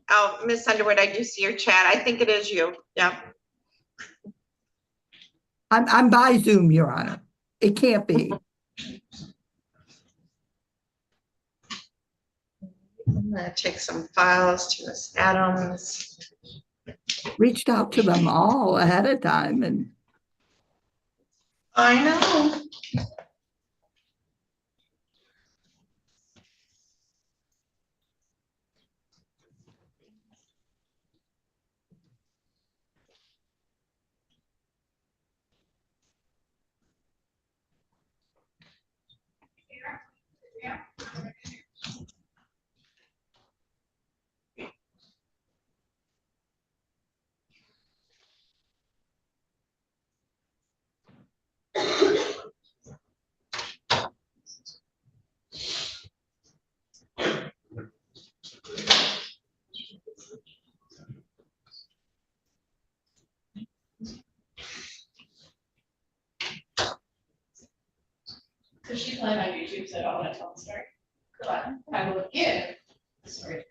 Oh, Miss Underwood, I do see your chat. I think it is you. Yep. I'm by Zoom, Your Honor. It can't be. I'm gonna take some files to Miss Adams. Reached out to them all ahead of time and I know. So she's playing on YouTube, so I don't want to tell the story. But I will give the story.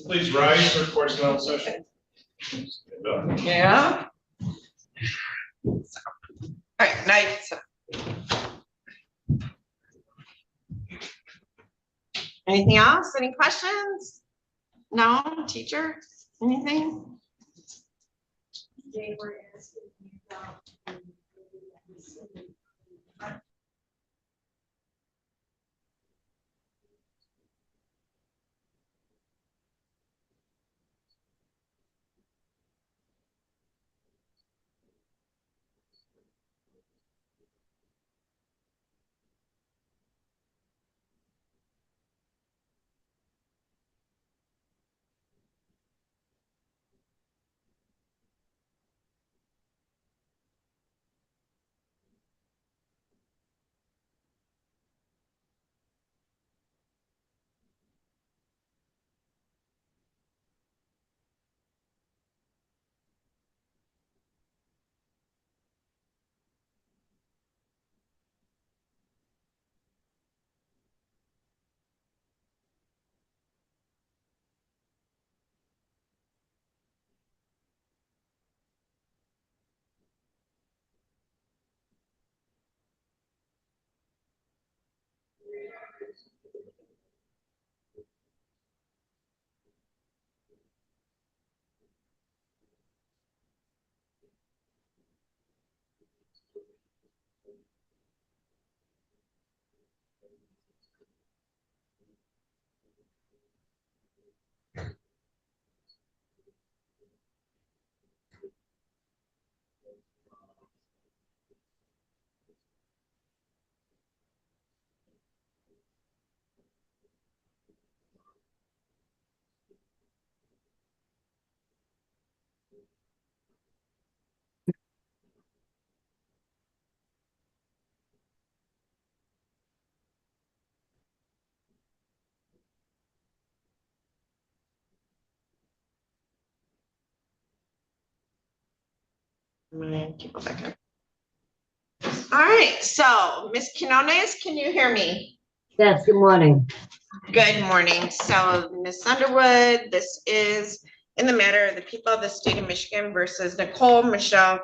Please rise for personnel session. Yeah. All right, night. Anything else? Any questions? No, teacher? Anything? They were asking me about. Keep it back in. All right, so Ms. Quinones, can you hear me? Yes, good morning. Good morning. So Ms. Underwood, this is in the matter of the people of the state of Michigan versus Nicole Michelle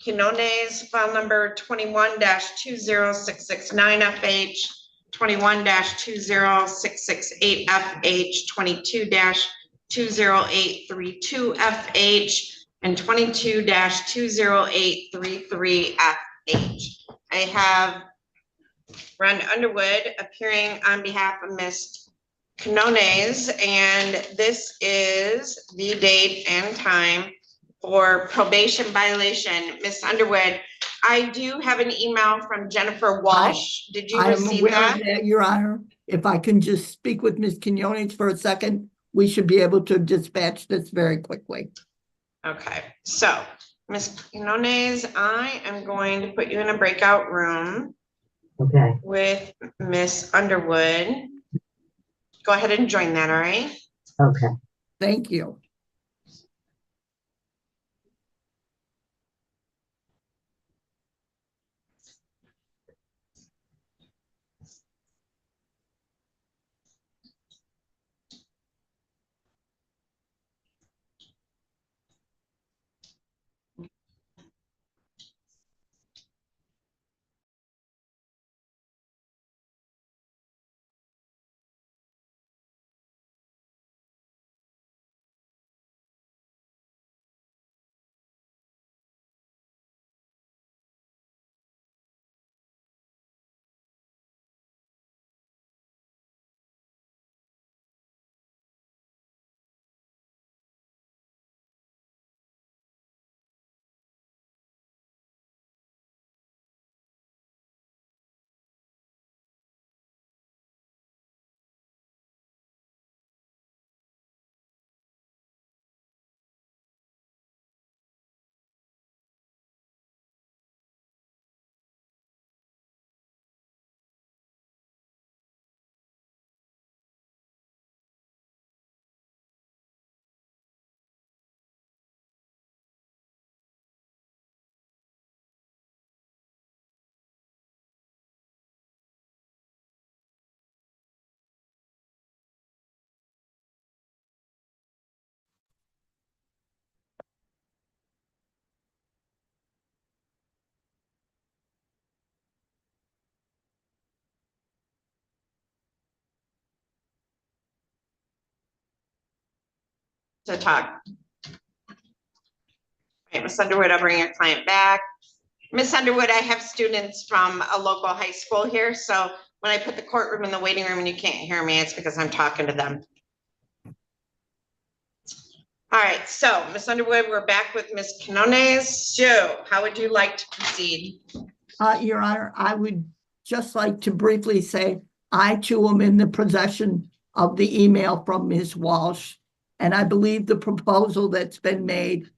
Quinones, file number 21-20669 FH, 21-20668 FH, 22-20832 FH, and 22-20833 FH. I have Brenda Underwood appearing on behalf of Ms. Quinones, and this is the date and time for probation violation. Ms. Underwood, I do have an email from Jennifer Walsh. Did you receive aware that? of that, Your Honor. If I can just speak with Ms. Quinones for a second, we should be able to dispatch this very quickly. Okay, so Ms. Quinones, I am going to put you in a breakout room. Okay. With Miss Underwood. Go ahead and join that, all right? Okay. Thank you. to talk? Okay, Ms. Underwood, I'll bring your client back. Ms. Underwood, I have students from a local high school here, so when I put the courtroom in the waiting room and you can't hear me, it's because I'm talking to them. All right, so Ms. Underwood, we're back with Ms. Canones. So how would you like to proceed? Your Honor, I would just like to briefly say, I too am in the possession of the email from Ms. Walsh. And I believe the proposal that's been made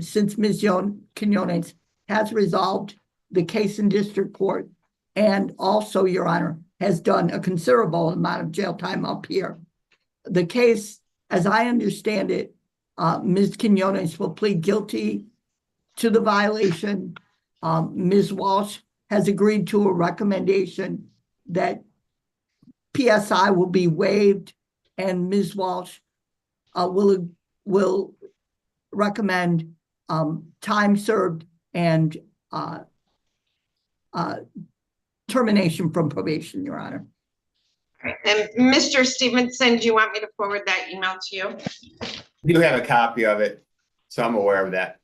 since Ms. Quinones has resolved the case in district court and also, Your Honor, has done a considerable amount of jail time up here. The case, as I understand it, Ms. Quinones will plead guilty to the violation. Ms. Walsh has agreed to a recommendation that PSI will be waived, and Ms. Walsh will recommend time served and termination from probation, Your Honor. And Mr. Stevenson, do you want me to forward that email to you? You have a copy of it, so I'm aware of that.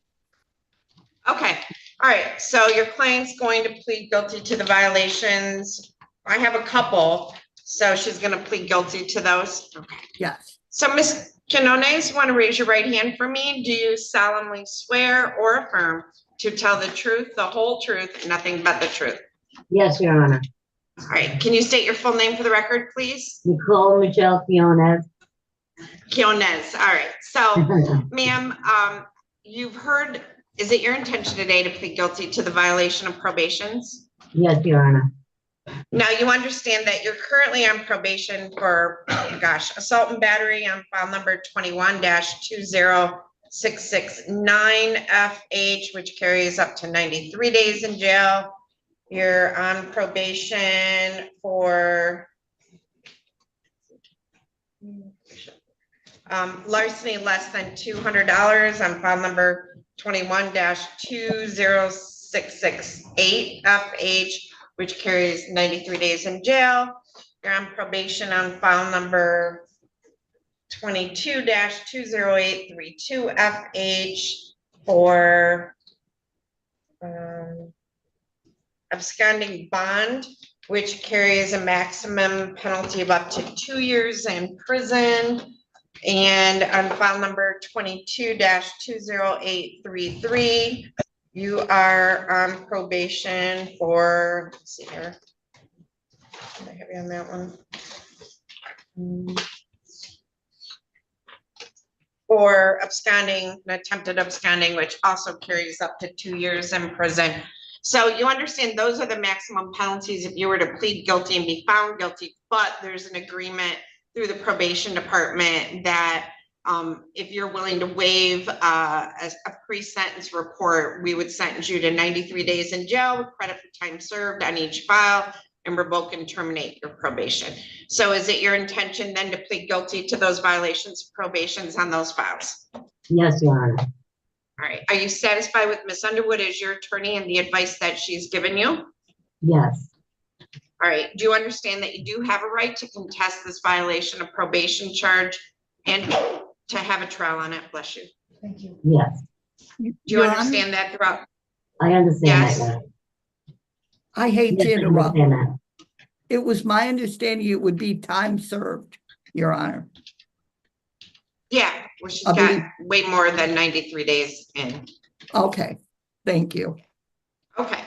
Okay, all right, so your client's going to plead guilty to the violations. I have a couple, so she's gonna plead guilty to those. Okay. Yes. So Ms. Quinones, you wanna raise your right hand for me? Do you solemnly swear or affirm to tell the truth, the whole truth, and nothing but the truth? Yes, Your Honor. All right, can you state your full name for the record, please? Nicole Michelle Quinones. Quinones, all right, so ma'am, you've heard, is it your intention today to plead guilty to the violation of probations? Yes, Your Honor. Now, you understand that you're currently on probation for, oh gosh, assault and battery on file number 21-20669FH, which carries up to 93 days in jail. You're on probation for larceny less than $200 on file number 21-20668FH, which carries 93 days in jail. You're on probation on file number 22-20832FH for absconding bond, which carries a maximum penalty of up to 2 years in prison. And on file number 22-20833, you are on probation for, let's see here. Did I have you on that one? For absconding, an attempted absconding, which also carries up to 2 years in prison. So you understand those are the maximum penalties if you were to plead guilty and be found guilty, but there's an agreement through the probation department that if you're willing to waive a pre-sentence report, we would sentence you to 93 days in jail with credit for time served on each file and revoke and terminate your probation. So is it your intention then to plead guilty to those violations of probations on those files? Yes, Your Honor. All right. Are you satisfied with Ms. Underwood as your attorney and the advice that she's given you? Yes. All right. Do you understand that you do have a right to contest this violation of probation charge and to have a trial on it? Bless you. Thank you. Yes. Do you understand that throughout? I understand Yes. that. I hate Yes, to I interrupt. understand that. It was my understanding it would be time served, Your Honor. Yeah, well, she's I got believe- way more than 93 days in. Okay, thank you. Okay.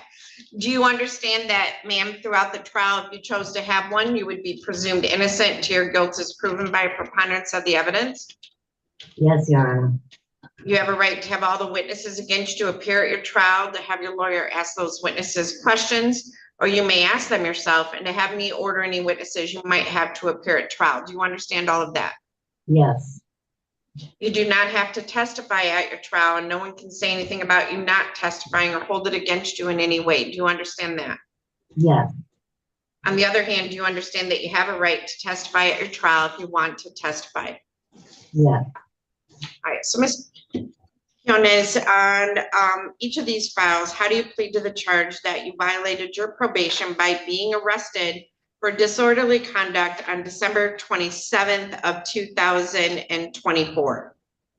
Do you understand that, ma'am, throughout the trial, if you chose to have one, you would be presumed innocent until your guilt is proven by a preponderance of the evidence? Yes, Your Honor. You have a right to have all the witnesses against you appear at your trial, to have your lawyer ask those witnesses questions, or you may ask them yourself, and to have me order any witnesses you might have to appear at trial. Do you understand all of that? Yes. You do not have to testify at your trial, and no one can say anything about you not testifying or hold it against you in any way. Do you understand that? Yes. On the other hand, do you understand that you have a right to testify at your trial if you want to testify? Yes. All right, so Ms. Quinones, on each of these files, how do you plead to the charge that you violated your probation by being arrested for disorderly conduct on December 27th of 2024?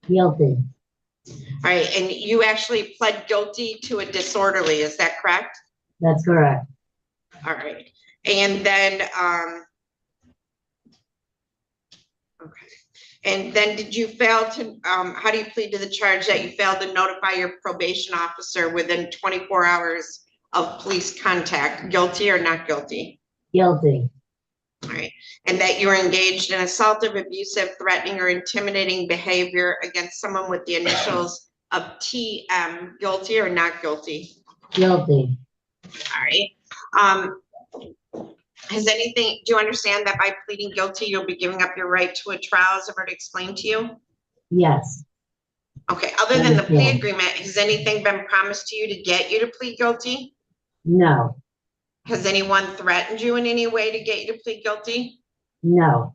Guilty. All right, and you actually pled guilty to a disorderly, is that correct? That's correct. All right, and then, okay. And then did you fail to, how do you plead to the charge that you failed to notify your probation officer within 24 hours of police contact? Guilty or not guilty? Guilty. All right, and that you were engaged in assaultive, abusive, threatening, or intimidating behavior against someone with the initials of TM, guilty or not guilty? Guilty. All right. Has anything, do you understand that by pleading guilty, you'll be giving up your right to a trial as I've already explained to you? Yes. Okay, other than the plea Understand. agreement, has anything been promised to you to get you to plead guilty? No. Has anyone threatened you in any way to get you to plead guilty? No.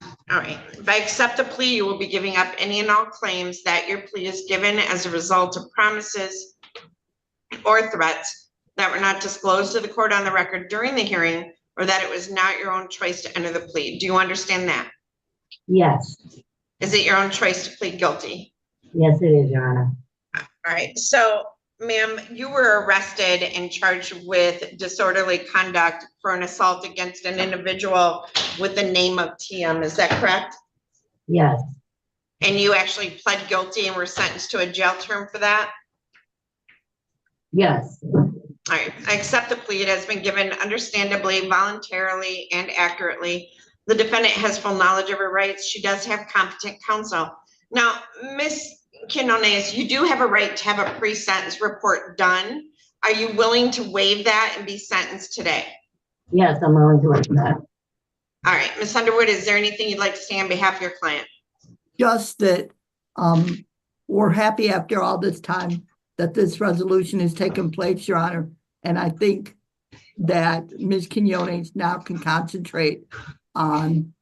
All right, if I accept a plea, you will be giving up any and all claims that your plea is given as a result of promises or threats that were not disclosed to the court on the record during the hearing, or that it was not your own choice to enter the plea. Do you understand that? Yes. Is it your own choice to plead guilty? Yes, it is, Your Honor. All right, so ma'am, you were arrested and charged with disorderly conduct for an assault against an individual with the name of TM, is that correct? Yes. And you actually pled guilty and were sentenced to a jail term for that? Yes. All right, I accept the plea. It has been given understandably, voluntarily, and accurately. The defendant has full knowledge of her rights. She does have competent counsel. Now, Ms. Quinones, you do have a right to have a pre-sentence report done. Are you willing to waive that and be sentenced today? Yes, I'm willing to waive that. All right, Ms. Underwood, is there anything you'd like to say on behalf of your client? Just that we're happy after all this time that this resolution has taken place, Your Honor. And I think that Ms. Quinones now can concentrate on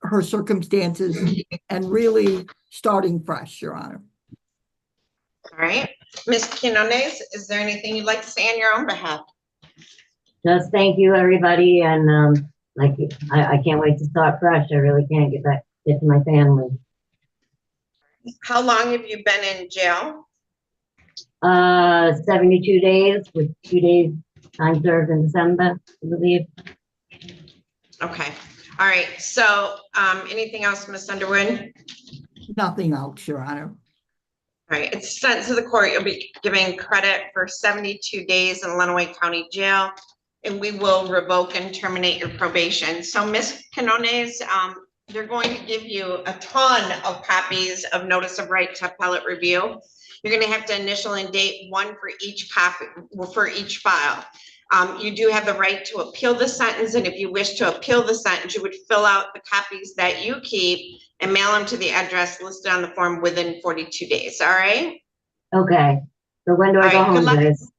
her circumstances and really starting fresh, Your Honor. All right, Ms. Quinones, is there anything you'd like to say on your own behalf? Just thank you, everybody, and I can't wait to start fresh. I really can't get to my family. How long have you been in jail? 72 days with 2 days time served in December, I believe. Okay, all right, so anything else, Ms. Underwood? Nothing else, Your Honor. All right, it's sent to the court. You'll be giving credit for 72 days in Lenawee County Jail, and we will revoke and terminate your probation. So Ms. Quinones, they're going to give you a ton of copies of notice of right to appellate review. You're going to have to initial and date one for each copy, for each file. You do have the right to appeal the sentence, and if you wish to appeal the sentence, you would fill out the copies that you keep and mail them to the address listed on the form within 42 days, all right? Okay. So when do I go home, guys?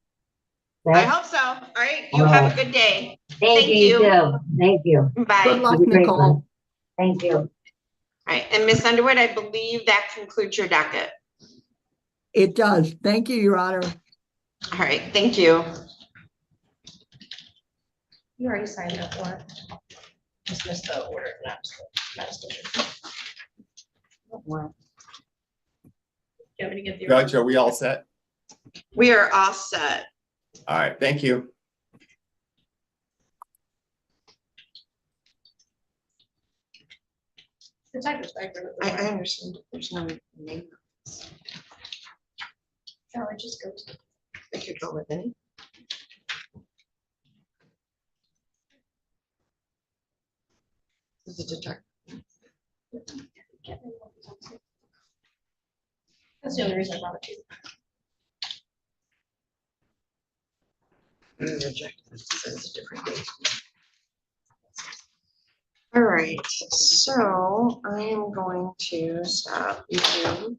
I hope so. All right, you have a good day. Thank you. Too. Thank you. Bye. Good luck, Have a great Nicole. one. Thank you. All right, and Ms. Underwood, I believe that concludes your docket. It does. Thank you, Your Honor. All right, thank you. You already signed up for it. Just missed the order. Wow. You want me to get the? Judge, are we all set? We are all set. All right, thank you. The type of I understand. There's no name. No, I just go to. I could go with any. This is a detective. That's the only reason I brought it to you. Reject this. It's a different date. All right, so I am going to stop YouTube.